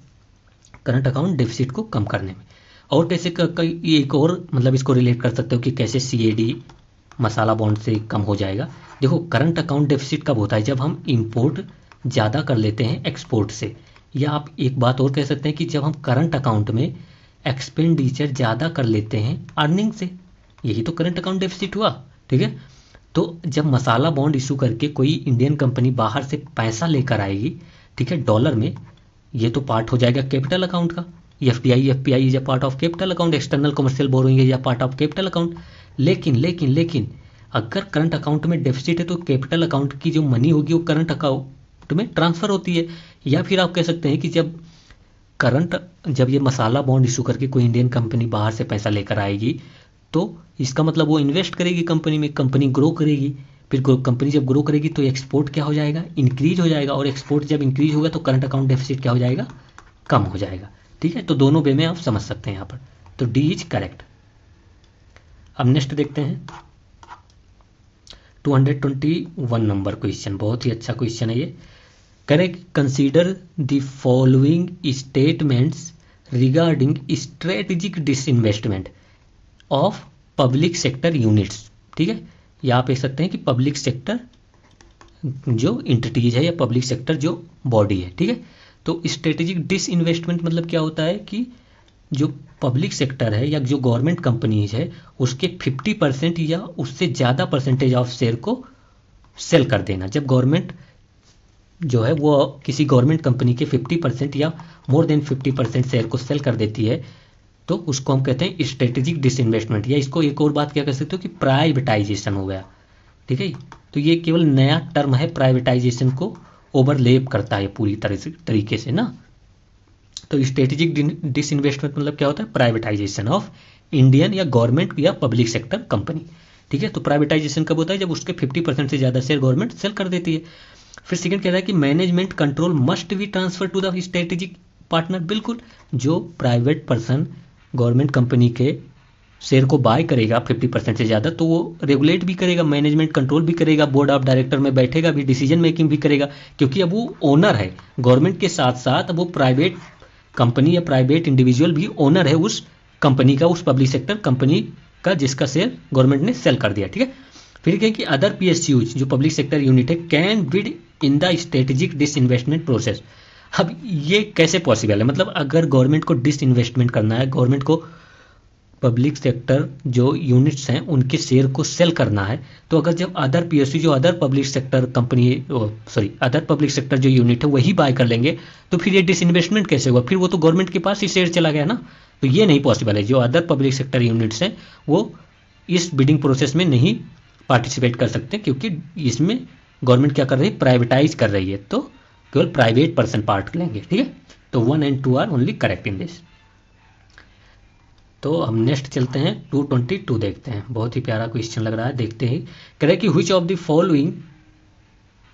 Speaker 1: करंट अकाउंट डेफिसिट को कम करने में। और कैसे एक और मतलब इसको रिलेट कर सकते हो कि कैसे सीएडी मसाला बॉन्ड से कम हो जाएगा। देखो, करंट अकाउंट डेफिसिट कब होता है? जब हम इंपोर्ट ज़्यादा कर लेते हैं एक्सपोर्ट से, या आप एक बात और कह सकते हैं कि जब हम करंट अकाउंट में एक्सपेंडिचर ज़्यादा कर लेते हैं अर्निंग से, यही तो करंट अकाउंट डेफिसिट हुआ। ठीक है, तो जब मसाला बॉन्ड इशू करके कोई इंडियन कंपनी बाहर से पैसा लेकर आएगी, ठीक है, डॉलर में, ये तो पार्ट हो जाएगा कैपिटल अकाउंट का। FDI FPI is a part of capital account, external commercial borrowing is a part of capital account. लेकिन अगर करंट अकाउंट में डेफिसिट है तो कैपिटल अकाउंट की जो मनी होगी वो करंट अकाउंट में ट्रांसफर होती है। या फिर आप कह सकते हैं कि जब ये मसाला बॉन्ड इशू करके कोई इंडियन कंपनी बाहर से पैसा लेकर आएगी, तो इसका मतलब वो इन्वेस्ट करेगी कंपनी में, कंपनी ग्रो करेगी। फिर कंपनी जब ग्रो करेगी तो एक्सपोर्ट क्या हो जाएगा, इंक्रीज हो जाएगा। और एक्सपोर्ट जब इंक्रीज होगा तो करंट अकाउंट डेफिसिट क्या हो जाएगा, कम हो जाएगा। ठीक है, तो दोनों वे में आप समझ सकते हैं यहाँ पर। तो डी इज करेक्ट। अब नेक्स्ट देखते हैं 221 नंबर क्वेश्चन। बहुत ही अच्छा क्वेश्चन है ये। Correct, consider the following statements regarding strategic disinvestment of public sector units. ठीक है, या आप कह सकते हैं कि पब्लिक सेक्टर जो इंटिटीज है या पब्लिक सेक्टर जो बॉडी है। ठीक है, तो स्ट्रेटेजिक डिसइन्वेस्टमेंट मतलब क्या होता है कि जो पब्लिक सेक्टर है या जो गवर्नमेंट कंपनीज है उसके 50% या उससे ज़्यादा परसेंटेज ऑफ शेयर को सेल कर देना। जब गवर्नमेंट जो है वो किसी गवर्नमेंट कंपनी के 50% या मोर देन 50% शेयर को सेल कर देती है, तो उसको हम कहते हैं स्ट्रेटेजिक डिसइन्वेस्टमेंट। या इसको एक और बात क्या कह सकते हो कि प्राइवेटाइजेशन हो गया। ठीक है, तो ये केवल नया टर्म है, प्राइवेटाइजेशन को ओवरलेप करता है पूरी तरीके से ना। तो स्ट्रेटेजिक डिसइन्वेस्टमेंट मतलब क्या होता है, प्राइवेटाइजेशन ऑफ इंडियन या गवर्नमेंट या पब्लिक सेक्टर कंपनी। ठीक है, तो प्राइवेटाइजेशन कब होता है, जब उसके 50% से ज़्यादा शेयर गवर्नमेंट सेल कर देती है। फिर सेकंड कह रहा है कि management control must be transfer to the strategic partner. बिल्कुल, जो प्राइवेट पर्सन गवर्नमेंट कंपनी के शेयर को बाय करेगा 50% से ज़्यादा, तो वो रेगुलेट भी करेगा, मैनेजमेंट कंट्रोल भी करेगा, बोर्ड ऑफ डायरेक्टर में बैठेगा भी, डिसीजन मेकिंग भी करेगा, क्योंकि अब वो ओनर है गवर्नमेंट के साथ साथ। अब वो प्राइवेट कंपनी या प्राइवेट इंडिविजुअल भी ओनर है उस कंपनी का, उस पब्लिक सेक्टर कंपनी का जिसका शेयर गवर्नमेंट ने सेल कर दिया। ठीक है, फिर कहें कि अदर पीएसयूज जो पब्लिक सेक्टर यूनिट है can bid in the strategic disinvestment process. अब ये कैसे पॉसिबल है, मतलब अगर गवर्नमेंट को डिसइन्वेस्टमेंट करना है, गवर्नमेंट को पब्लिक सेक्टर जो यूनिट्स हैं उनके शेयर को सेल करना है, तो अगर जब अदर पीएसयू जो other public sector company other public sector जो यूनिट है वही बाय कर लेंगे, तो फिर ये डिसइन्वेस्टमेंट कैसे हुआ, फिर वो तो गवर्नमेंट के पास ही शेयर चला गया ना। तो ये नहीं पॉसिबल है। जो अदर पब्लिक सेक्टर यूनिट्स हैं वो इस बिडिंग प्रोसेस में नहीं पार्टिसिपेट कर सकते, क्योंकि इसमें गवर्नमेंट क्या कर रही है, प्राइवेटाइज कर रही है, तो केवल प्राइवेट पर्सन पार्ट लेंगे। ठीक है, तो 1 and 2 are only correct in this. तो हम नेक्स्ट चलते हैं 222 देखते हैं। बहुत ही प्यारा क्वेश्चन लग रहा है, देखते हैं। कह रहे कि which of the following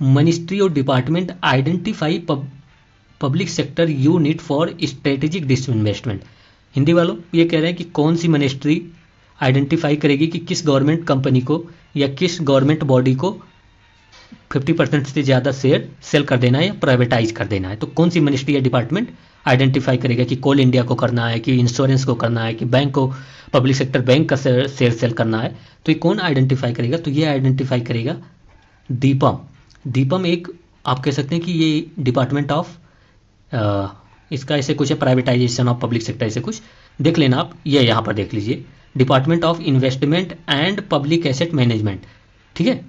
Speaker 1: ministry और department identify public sector unit for strategic disinvestment. Hindi वालों ये कह रहे हैं कि कौन सी मिनिस्ट्री आइडेंटिफाई करेगी कि किस गवर्नमेंट कंपनी को या किस गवर्नमेंट बॉडी को 50% से ज़्यादा शेयर सेल कर देना है या प्राइवेटाइज कर देना है। तो कौन सी मिनिस्ट्री या डिपार्टमेंट आइडेंटिफाई करेगा कि कोल इंडिया को करना है, कि इंश्योरेंस को करना है, कि बैंक को, पब्लिक सेक्टर बैंक का शेयर सेल करना है। तो ये कौन आइडेंटिफाई करेगा? तो ये आइडेंटिफाई करेगा दीपम। दीपम एक आप कह सकते हैं कि ये डिपार्टमेंट ऑफ इसका ऐसे कुछ है, प्राइवेटाइजेशन ऑफ पब्लिक सेक्टर, ऐसे कुछ देख लेना आप। ये यहाँ पर देख लीजिए, department of investment and public asset management. ठीक है,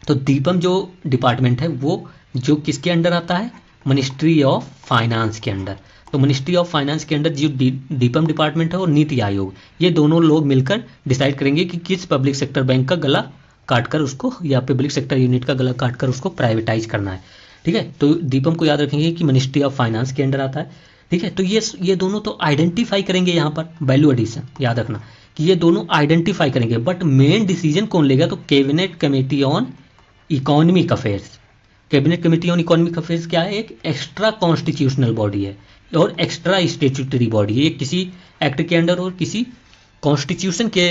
Speaker 1: तो दीपम जो डिपार्टमेंट है वो जो किसके अंडर आता है? मिनिस्ट्री ऑफ फाइनेंस के अंडर। तो मिनिस्ट्री ऑफ फाइनेंस के अंडर जो दीपम डिपार्टमेंट है और नीति आयोग, ये दोनों लोग मिलकर डिसाइड करेंगे कि किस पब्लिक सेक्टर बैंक का गला काटकर उसको या पब्लिक सेक्टर यूनिट का गला काटकर उसको प्राइवेटाइज करना है। ठीक है, तो दीपम को याद रखेंगे कि मिनिस्ट्री ऑफ फाइनेंस के अंडर आता है। ठीक है, तो ये दोनों तो आइडेंटिफाई करेंगे, यहाँ पर वैल्यू एडिशन याद रखना कि ये दोनों आइडेंटिफाई करेंगे, बट मेन डिसीजन कौन लेगा? तो cabinet committee on economic affairs. Cabinet committee on economic affairs क्या है? एक एक्स्ट्रा कॉन्स्टिट्यूशनल बॉडी है और एक्स्ट्रा स्टेट्यूटरी बॉडी है। ये किसी एक्ट के अंडर और किसी कॉन्स्टिट्यूशन के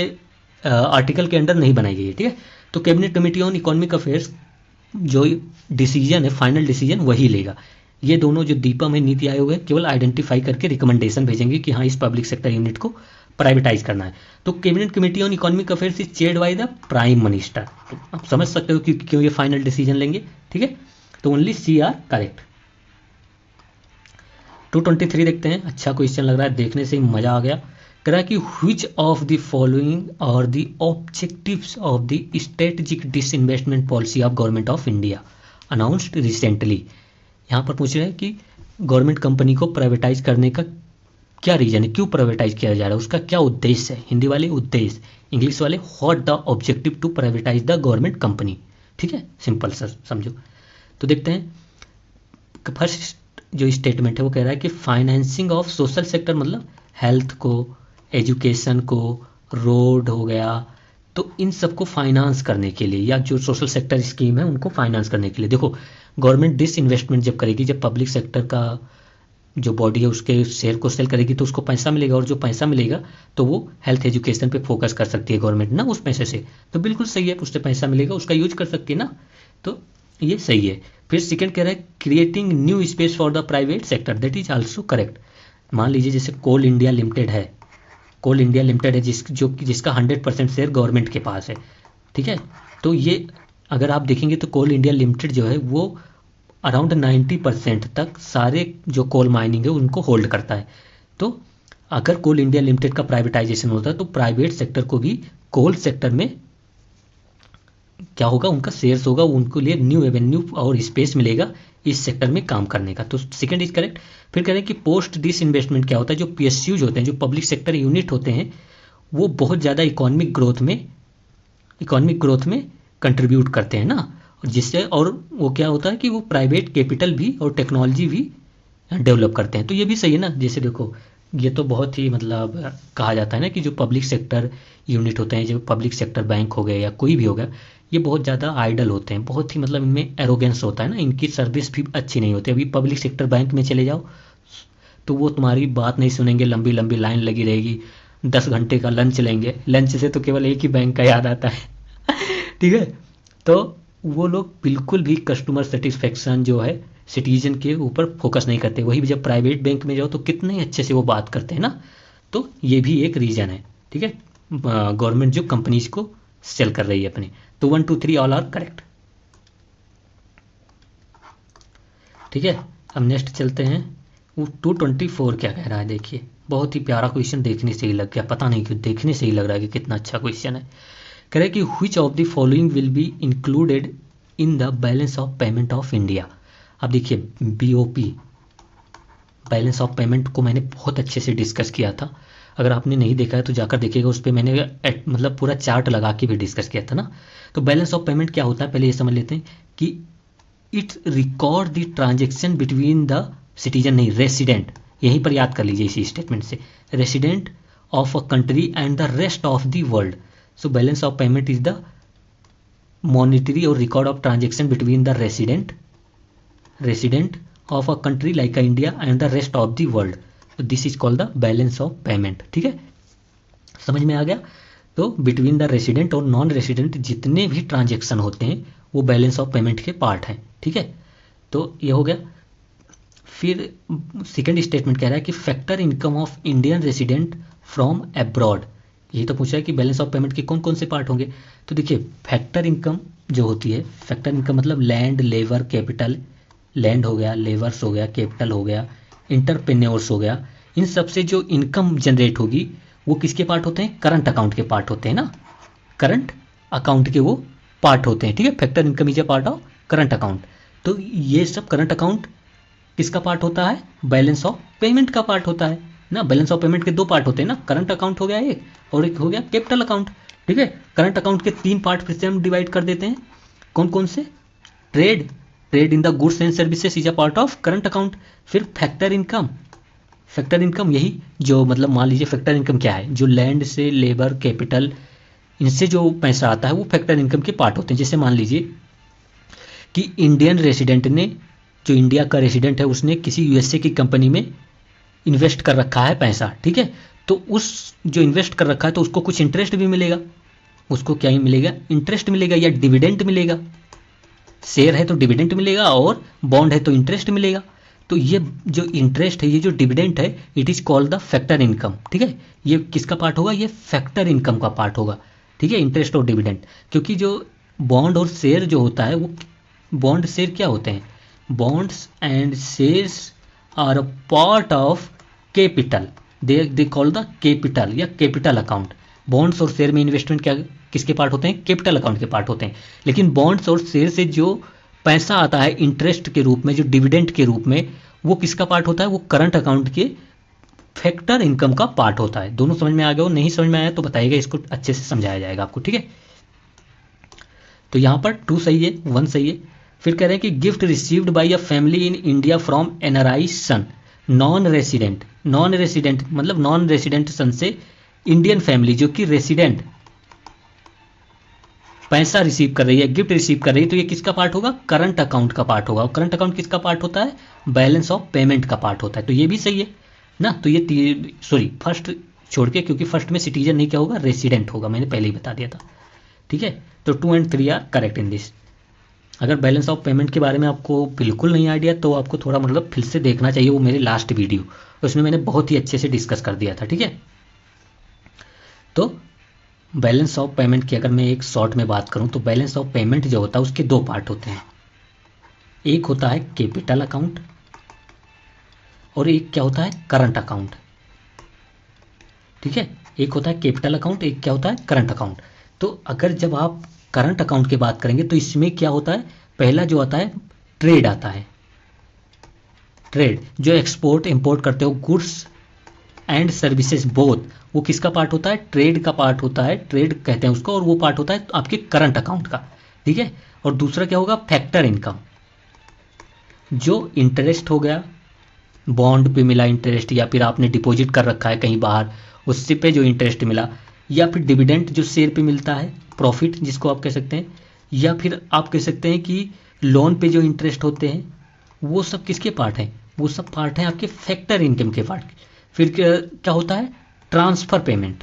Speaker 1: आर्टिकल के अंडर नहीं बनाई गई है। ठीक है, तो cabinet committee on economic affairs जो डिसीजन है, फाइनल डिसीजन वही लेगा। ये दोनों जो दीपम है, नीति आयोग है, केवल आइडेंटिफाई करके रिकमेंडेशन भेजेंगे कि हाँ इस पब्लिक सेक्टर यूनिट को प्राइवेटाइज करना है। तो cabinet committee on economic affairs is chaired by the prime minister. तो आप समझ सकते हो कि क्यों ये फाइनल डिसीजन लेंगे। ठीक है, तो ओनली सी आर करेक्ट। 223 देखते हैं। अच्छा क्वेश्चन लग रहा है, देखने से ही मजा आ गया। कह रहा है कि व्हिच ऑफ द फॉलोइंग और the objectives of the strategic disinvestment policy of government of India announced recently. यहाँ पर पूछ रहे हैं कि गवर्नमेंट कंपनी को प्राइवेटाइज करने का क्या रीजन है, क्यों प्राइवेटाइज किया जा रहा है, उसका क्या उद्देश्य है। हिंदी वाले उद्देश्य, इंग्लिश वाले what the objective to privatize the government company. ठीक है, सिंपल सर समझो। तो देखते हैं फर्स्ट जो स्टेटमेंट है वो कह रहा है कि फाइनेंसिंग ऑफ सोशल सेक्टर, मतलब हेल्थ को, एजुकेशन को, रोड हो गया, तो इन सबको फाइनेंस करने के लिए, या जो सोशल सेक्टर स्कीम है उनको फाइनेंस करने के लिए। देखो गवर्नमेंट डिस इन्वेस्टमेंट जब करेगी, जब पब्लिक सेक्टर का जो बॉडी है उसके शेयर को सेल करेगी तो उसको पैसा मिलेगा, और जो पैसा मिलेगा तो वो हेल्थ एजुकेशन पे फोकस कर सकती है गवर्नमेंट ना उस पैसे से। तो बिल्कुल सही है, उससे पैसा मिलेगा उसका यूज कर सकती है ना, तो ये सही है। फिर सेकंड कह रहा है creating new space for the private sector, that is also correct. मान लीजिए जैसे कोल इंडिया लिमिटेड है, कोल इंडिया लिमिटेड है जिसका 100% शेयर गवर्नमेंट के पास है। ठीक है, तो ये अगर आप देखेंगे तो कोल इंडिया लिमिटेड जो है वो अराउंड 90% तक सारे जो कोल माइनिंग है उनको होल्ड करता है। तो अगर कोल इंडिया लिमिटेड का प्राइवेटाइजेशन होता है तो प्राइवेट सेक्टर को भी कोल सेक्टर में क्या होगा, उनका शेयर्स होगा, उनको लिए न्यू एवेन्यू और स्पेस मिलेगा इस सेक्टर में काम करने का। तो सेकंड इज करेक्ट। फिर कह रहे हैं कि पोस्ट डिस इन्वेस्टमेंट क्या होता है, जो पीएसयूज होते हैं, जो पब्लिक सेक्टर यूनिट होते हैं, वो बहुत ज़्यादा इकोनॉमिक ग्रोथ में कंट्रीब्यूट करते हैं ना, जिससे, और वो क्या होता है कि वो प्राइवेट कैपिटल भी और टेक्नोलॉजी भी डेवलप करते हैं। तो ये भी सही है ना। जैसे देखो ये तो बहुत ही मतलब कहा जाता है ना कि जो पब्लिक सेक्टर यूनिट होते हैं, जो पब्लिक सेक्टर बैंक हो गए या कोई भी हो गया, ये बहुत ज़्यादा आइडल होते हैं, बहुत ही मतलब इनमें एरोगेंस होता है ना, इनकी सर्विस भी अच्छी नहीं होती। अभी पब्लिक सेक्टर बैंक में चले जाओ तो वो तुम्हारी बात नहीं सुनेंगे, लंबी लंबी लाइन लगी रहेगी, 10 घंटे का लंच लेंगे, लंच से तो केवल एक ही बैंक का याद आता है। ठीक है, तो वो लोग बिल्कुल भी कस्टमर सेटिस्फेक्शन जो है सिटीजन के ऊपर फोकस नहीं करते। वही जब प्राइवेट बैंक में जाओ तो कितने अच्छे से वो बात करते हैं ना। तो ये भी एक रीज़न है। ठीक है, गवर्नमेंट जो कंपनीज को सेल कर रही है अपने। तो 1 2 3 ऑल आर करेक्ट। ठीक है, अब नेक्स्ट चलते हैं। 224 क्या कह रहा है, देखिए बहुत ही प्यारा क्वेश्चन, देखने से ही लग गया, पता नहीं क्यों देखने से ही लग रहा है कि कितना अच्छा क्वेश्चन है। कह रहे हैं कि which of the following will be included in the balance of payment of India. अब देखिए बीओपी, बैलेंस ऑफ पेमेंट को मैंने बहुत अच्छे से डिस्कस किया था। अगर आपने नहीं देखा है तो जाकर देखिएगा, उस पर मैंने मतलब पूरा चार्ट लगा के भी डिस्कस किया था ना। तो बैलेंस ऑफ पेमेंट क्या होता है पहले ये समझ लेते हैं कि it record the transaction between the citizen, नहीं रेसिडेंट, यहीं पर याद कर लीजिए इसी स्टेटमेंट से, resident of a country and the rest of the world. So balance of payment is the monetary or record of transaction between the resident of a country like India and the rest of the world, this is called the balance of payment. ठीक है, समझ में आ गया। तो between the resident और non resident जितने भी transaction होते हैं वो बैलेंस ऑफ पेमेंट के पार्ट हैं। ठीक है, तो ये हो गया। फिर सेकेंड स्टेटमेंट कह रहा है कि factor income of Indian resident from abroad, यही तो पूछा है कि बैलेंस ऑफ पेमेंट के कौन कौन से पार्ट होंगे। तो देखिए फैक्टर इनकम जो होती है, फैक्टर इनकम मतलब लैंड, लेबर, कैपिटल, लैंड हो गया, लेबर्स हो गया, कैपिटल हो गया, इंटरप्रेन्योर्स हो गया, इन सब से जो इनकम जनरेट होगी वो किसके पार्ट होते हैं, करंट अकाउंट के पार्ट होते हैं ना, करंट अकाउंट के वो पार्ट होते हैं। ठीक है, factor income is a part of current account. तो ये सब करंट अकाउंट किसका पार्ट होता है, बैलेंस ऑफ पेमेंट का पार्ट होता है ना। बैलेंस ऑफ पेमेंट के दो पार्ट होते हैं ना, करंट अकाउंट हो गया एक और एक हो गया कैपिटल अकाउंट। ठीक है, करंट अकाउंट के तीन पार्ट फिर से हम डिवाइड कर देते हैं, कौन कौन से, trade, trade in the goods and services is a part of current account. फिर फैक्टर इनकम, फैक्टर इनकम यही जो मतलब मान लीजिए फैक्टर इनकम क्या है, जो लैंड से, लेबर, कैपिटल, इनसे जो पैसा आता है वो फैक्टर इनकम के पार्ट होते हैं। जैसे मान लीजिए कि इंडियन रेसिडेंट ने, जो इंडिया का रेसिडेंट है उसने किसी यूएसए की कंपनी में इन्वेस्ट कर रखा है पैसा। ठीक है, तो उस जो इन्वेस्ट कर रखा है तो उसको कुछ इंटरेस्ट भी मिलेगा, उसको क्या ही मिलेगा, इंटरेस्ट मिलेगा या डिविडेंड मिलेगा। शेयर है तो डिविडेंड मिलेगा और बॉन्ड है तो इंटरेस्ट मिलेगा। तो ये जो इंटरेस्ट है, ये जो डिविडेंड है, it is called the factor income. ठीक है, ये किसका पार्ट होगा, ये फैक्टर इनकम का पार्ट होगा। ठीक है, इंटरेस्ट और डिविडेंड, क्योंकि जो बॉन्ड और शेयर जो होता है वो, बॉन्ड शेयर क्या होते हैं, bonds and shares are a part of capital, they call the capital या कैपिटल अकाउंट। बॉन्ड्स और शेयर में इन्वेस्टमेंट क्या किसके पार्ट होते हैं, कैपिटल अकाउंट के पार्ट होते हैं। लेकिन बॉन्ड्स और शेयर से जो पैसा आता है इंटरेस्ट के रूप में, जो डिविडेंड के रूप में, वो किसका पार्ट होता है, वो करंट अकाउंट के फैक्टर इनकम का पार्ट होता है। दोनों समझ में आ गया हो, नहीं समझ में आया तो बताइएगा, इसको अच्छे से समझाया जाएगा आपको। ठीक है, तो यहाँ पर 2 सही है, 1 सही है। फिर कह रहे हैं कि gift received by a family in India from NRI son, non resident, non resident मतलब नॉन रेसिडेंट सन से इंडियन फैमिली जो कि रेसिडेंट पैसा रिसीव कर रही है, गिफ्ट रिसीव कर रही है, तो ये किसका पार्ट होगा, करंट अकाउंट का पार्ट होगा। और करंट अकाउंट किसका पार्ट होता है, बैलेंस ऑफ पेमेंट का पार्ट होता है। तो ये भी सही है ना। तो ये सॉरी फर्स्ट छोड़ के, क्योंकि फर्स्ट में सिटीजन नहीं क्या होगा, रेसिडेंट होगा, मैंने पहले ही बता दिया था। ठीक है, तो 2 and 3 are correct in this. अगर बैलेंस ऑफ पेमेंट के बारे में आपको बिल्कुल नहीं आइडिया तो आपको थोड़ा मतलब फिर से देखना चाहिए वो मेरे लास्ट वीडियो, उसमें मैंने बहुत ही अच्छे से डिस्कस कर दिया था। ठीक है, तो बैलेंस ऑफ पेमेंट की अगर मैं एक शॉर्ट में बात करूं तो बैलेंस ऑफ पेमेंट जो होता है उसके 2 पार्ट होते हैं, एक होता है कैपिटल अकाउंट और एक क्या होता है, करंट अकाउंट। ठीक है, एक होता है कैपिटल अकाउंट, एक क्या होता है, करंट अकाउंट। तो अगर जब आप करंट अकाउंट की बात करेंगे तो इसमें क्या होता है, पहला जो आता है ट्रेड आता है, ट्रेड जो एक्सपोर्ट इंपोर्ट करते हो, गुड्स एंड सर्विसेज बोथ, वो किसका पार्ट होता है, ट्रेड का पार्ट होता है, ट्रेड कहते हैं उसको, और वो पार्ट होता है आपके करंट अकाउंट का। ठीक है, और दूसरा क्या होगा, फैक्टर इनकम, जो इंटरेस्ट हो गया, बॉन्ड पे मिला इंटरेस्ट, या फिर आपने डिपॉजिट कर रखा है कहीं बाहर उससे पे जो इंटरेस्ट मिला, या फिर डिविडेंड जो शेयर पे मिलता है, प्रॉफिट जिसको आप कह सकते हैं, या फिर आप कह सकते हैं कि लोन पे जो इंटरेस्ट होते हैं, वो सब किसके पार्ट हैं, वो सब पार्ट हैं आपके फैक्टर इनकम के पार्ट। फिर क्या होता है, ट्रांसफ़र पेमेंट,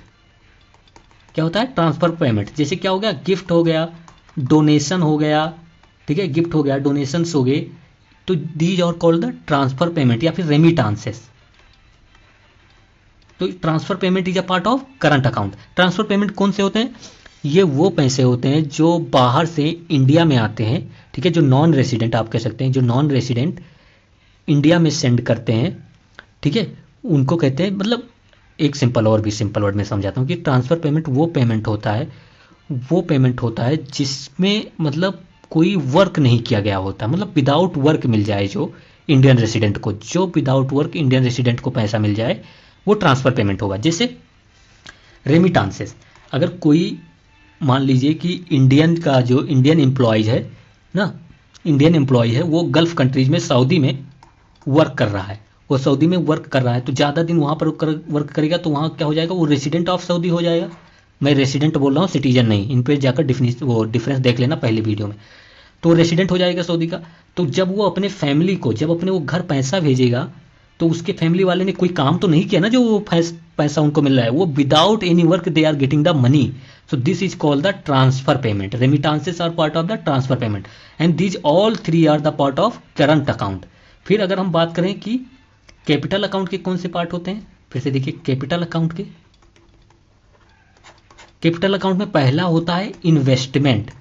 Speaker 1: क्या होता है, ट्रांसफ़र पेमेंट, जैसे क्या हो गया, गिफ्ट हो गया, डोनेशन हो गया। ठीक है, गिफ्ट हो गया, डोनेशंस हो गए, तो these are called the transfer payment या फिर रेमिटांसेस। तो transfer payment is a part of current account. Transfer payment कौन से होते हैं, ये वो पैसे होते हैं जो बाहर से इंडिया में आते हैं। ठीक है, जो नॉन रेसिडेंट आप कह सकते हैं, जो नॉन रेसिडेंट इंडिया में सेंड करते हैं। ठीक है, उनको कहते हैं, मतलब एक सिंपल और भी सिंपल वर्ड में समझाता हूँ कि ट्रांसफ़र पेमेंट वो पेमेंट होता है, वो पेमेंट होता है जिसमें मतलब कोई वर्क नहीं किया गया होता, मतलब विदाउट वर्क मिल जाए जो इंडियन रेसिडेंट को, जो विदाउट वर्क इंडियन रेसिडेंट को पैसा मिल जाए, वो ट्रांसफ़र पेमेंट होगा। जैसे रेमिटांसेस, अगर कोई मान लीजिए कि इंडियन का जो इंडियन एम्प्लॉयज़ है ना, इंडियन एम्प्लॉय है, वो गल्फ़ कंट्रीज़ में सऊदी में वर्क कर रहा है, वो सऊदी में वर्क कर रहा है, तो ज़्यादा दिन वहाँ पर वर्क करेगा तो वहाँ क्या हो जाएगा, वो रेसिडेंट ऑफ सऊदी हो जाएगा। मैं रेसिडेंट बोल रहा हूँ, सिटीजन नहीं, इन पर जाकर वो डिफरेंस देख लेना पहले वीडियो में। तो रेसिडेंट हो जाएगा सऊदी का। तो जब वो अपने फैमिली को, जब अपने वो घर पैसा भेजेगा, तो उसके फैमिली वाले ने कोई काम तो नहीं किया ना जो वो पैसा उनको मिल रहा है, वो without any work they are getting the money. So this is called the transfer payment. Remittances are part of the transfer payment and these all three are the part of current account. फिर अगर हम बात करें कि capital account के कौन से part होते हैं, फिर से देखिए कैपिटल अकाउंट के, कैपिटल अकाउंट में पहला होता है इन्वेस्टमेंट।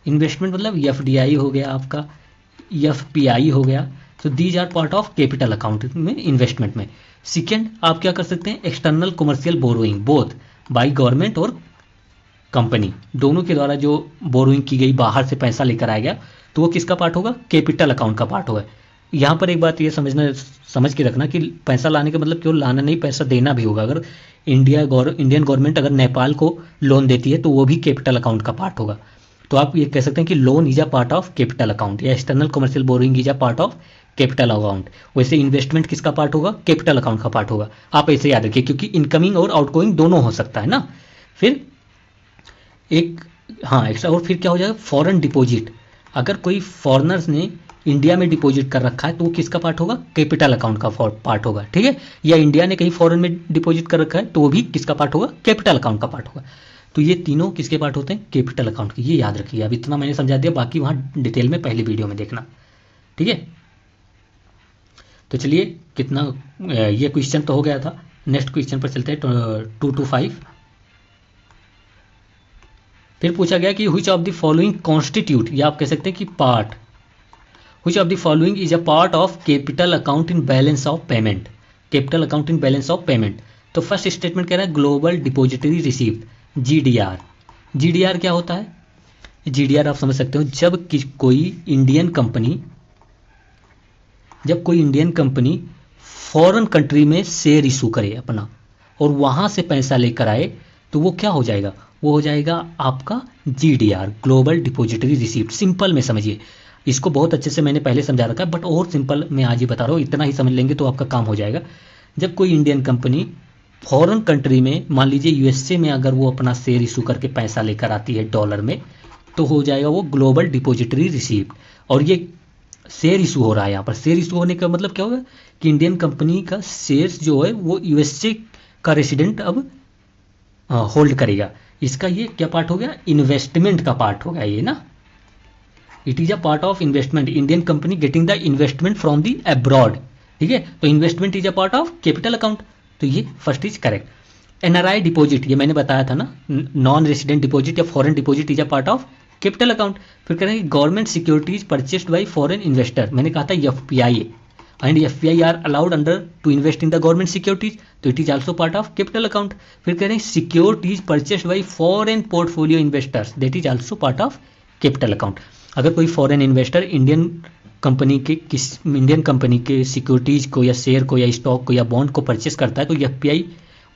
Speaker 1: इन्वेस्टमेंट मतलब एफडीआई हो गया आपका, एफपीआई हो गया। तो these are part of capital account में, इन्वेस्टमेंट में। सेकेंड आप क्या कर सकते हैं, external commercial borrowing, both by government और कंपनी, दोनों के द्वारा जो बोरोइंग की गई, बाहर से पैसा लेकर आया गया, तो वो किसका पार्ट होगा, कैपिटल अकाउंट का पार्ट होगा। यहाँ पर एक बात ये समझ के रखना कि पैसा लाने का मतलब केवल लाना नहीं, पैसा देना भी होगा। अगर इंडियन गवर्नमेंट अगर नेपाल को लोन देती है तो वो भी कैपिटल अकाउंट का पार्ट होगा। तो आप ये कह सकते हैं कि loan is a part of capital account या external commercial borrowing is a part of capital account. वैसे इन्वेस्टमेंट किसका पार्ट होगा, कैपिटल अकाउंट का पार्ट होगा। आप ऐसे याद रखिए, क्योंकि इनकमिंग और आउटगोइंग दोनों हो सकता है ना। फिर एक हाँ एक्स्ट्रा, और फिर क्या हो जाएगा, फॉरेन डिपॉजिट। अगर कोई फॉरेनर्स ने इंडिया में डिपॉजिट कर रखा है तो वो किसका पार्ट होगा, कैपिटल अकाउंट का पार्ट होगा, ठीक है। या इंडिया ने कहीं फॉरेन में डिपॉजिट कर रखा है तो वो भी किसका पार्ट होगा, कैपिटल अकाउंट का पार्ट होगा। तो ये तीनों किसके पार्ट होते हैं, कैपिटल अकाउंट के। ये याद रखिए, अब इतना मैंने समझा दिया, बाकी वहाँ डिटेल में पहली वीडियो में देखना, ठीक है। तो चलिए कितना ये क्वेश्चन तो हो गया था। नेक्स्ट क्वेश्चन पर चलते हैं 2 to 5। फिर पूछा गया कि which of the following constitute, या आप कह सकते हैं कि part, which of the following is a part of capital account in balance of payment, capital account in balance of payment. तो फर्स्ट स्टेटमेंट कह रहा है global depository received, GDR. GDR क्या होता है, जीडीआर आप समझ सकते हो, जब कोई इंडियन कंपनी फॉरेन कंट्री में शेयर इशू करे अपना और वहां से पैसा लेकर आए तो वो क्या हो जाएगा, वो हो जाएगा आपका GDR, global depository receipt. Simple में समझिए, इसको बहुत अच्छे से मैंने पहले समझा रखा है, बट और सिंपल मैं आज ही बता रहा हूँ, इतना ही समझ लेंगे तो आपका काम हो जाएगा। जब कोई इंडियन कंपनी फॉरेन कंट्री में, मान लीजिए यूएसए में, अगर वो अपना शेयर इशू करके पैसा लेकर आती है डॉलर में, तो हो जाएगा वो ग्लोबल डिपॉजिटरी रिसीप्ट। और ये शेयर इशू हो रहा है यहाँ पर। शेयर इशू होने का मतलब क्या होगा कि इंडियन कंपनी का शेयर्स जो है वो यूएसए का रेसिडेंट अब होल्ड करेगा। इसका ये क्या पार्ट हो गया, इन्वेस्टमेंट का पार्ट हो गया ये ना। It is a part of investment, Indian company getting the investment from the abroad, ठीक है। तो investment is a part of capital account, तो ये first is correct. NRI deposit, ये मैंने बताया था ना, नॉन रेसिडेंट डिपॉजिट या foreign deposit is a part of capital account. फिर कह रहे हैं government securities purchased by foreign investor, मैंने कहा था FPI, and FPI are allowed under to invest in the government securities, तो it is also part of capital account. फिर कह रहे हैं securities purchased by foreign portfolio investors, that is also part of capital account. अगर कोई foreign investor Indian company के securities को या शेयर को या स्टॉक को या बॉन्ड को परचेस करता है तो एफपीआई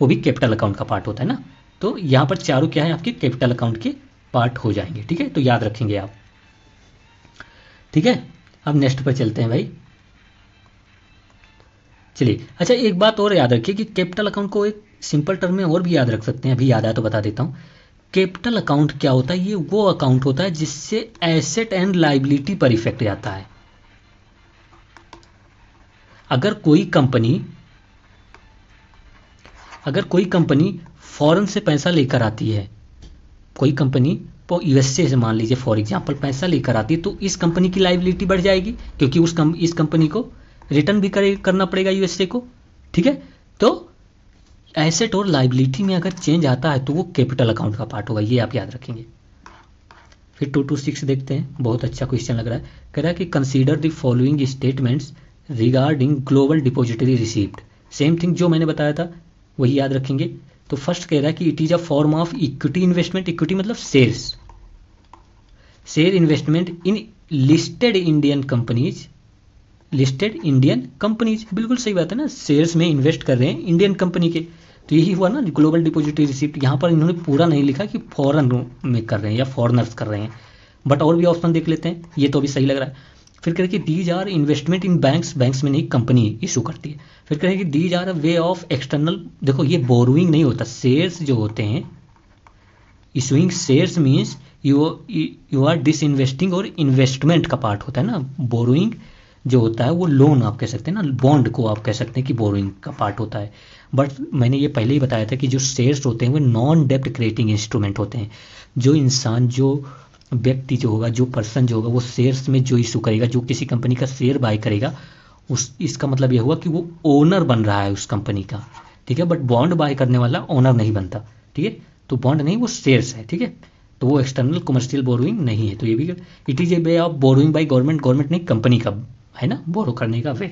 Speaker 1: वो भी कैपिटल अकाउंट का पार्ट होता है ना। तो यहाँ पर चारों क्या है, आपके कैपिटल अकाउंट के पार्ट हो जाएंगे, ठीक है। तो याद रखेंगे आप, ठीक है। अब नेक्स्ट पर चलते हैं भाई, चलिए। अच्छा एक बात और याद रखिए कि कैपिटल अकाउंट को एक सिंपल टर्म में और भी याद रख सकते हैं, अभी याद आया तो बता देता हूँ। कैपिटल अकाउंट क्या होता है, ये वो अकाउंट होता है जिससे एसेट एंड लायबिलिटी पर इफेक्ट जाता है। अगर कोई कंपनी फॉरेन से पैसा लेकर आती है, कोई कंपनी यूएसए से मान लीजिए फॉर एग्जांपल पैसा लेकर आती है, तो इस कंपनी की लायबिलिटी बढ़ जाएगी क्योंकि इस कंपनी को रिटर्न भी करना पड़ेगा यूएसए को, ठीक है। तो एसेट और लायबिलिटी में अगर चेंज आता है तो वो कैपिटल अकाउंट का पार्ट होगा, ये आप याद रखेंगे। फिर 2 to 6 देखते हैं, बहुत अच्छा क्वेश्चन लग रहा है। कह रहा है कि consider the following statements regarding global depository receipt. Same thing जो मैंने बताया था वही याद रखेंगे। तो फर्स्ट कह रहा है कि it is a form of equity investment, equity मतलब share investment in listed Indian companies, बिल्कुल सही बात है ना, शेयर्स में इन्वेस्ट कर रहे हैं इंडियन कंपनी के, तो यही हुआ ना ग्लोबल डिपॉजिटरी रिसीप्ट। यहाँ पर इन्होंने पूरा नहीं लिखा कि फॉरेन में कर रहे हैं या फॉरेनर्स कर रहे हैं, बट और भी ऑप्शन देख लेते हैं, ये तो अभी सही लग रहा है। फिर कह रहे कि these are investment in banks में नहीं, कंपनी इशू करती है। फिर कह रहे कि these are a way of external, देखो ये बोरोइंग नहीं होता, शेयर्स जो होते हैं, issuing shares means you are disinvesting, और इन्वेस्टमेंट का पार्ट होता है ना। बोरोइंग जो होता है वो लोन आप कह सकते हैं ना, बॉन्ड को आप कह सकते हैं कि बोरोइंग का पार्ट होता है। बट मैंने ये पहले ही बताया था कि जो शेयर्स होते हैं वो नॉन डेप्ट क्रिएटिंग इंस्ट्रूमेंट होते हैं। जो इंसान, जो व्यक्ति जो होगा, जो पर्सन जो होगा, वो शेयर्स में जो इशू करेगा, जो किसी कंपनी का शेयर बाय करेगा, उस इसका मतलब ये हुआ कि वो ओनर बन रहा है उस कंपनी का, ठीक है। बट बॉन्ड बाय करने वाला ओनर नहीं बनता, ठीक है। तो बॉन्ड नहीं, वो शेयर्स है, ठीक है। तो वो एक्सटर्नल कमर्शियल बोरोइंग नहीं है। तो ये भी it is a way of borrowing by government, government नहीं, कंपनी का है ना बोरो करने का वे।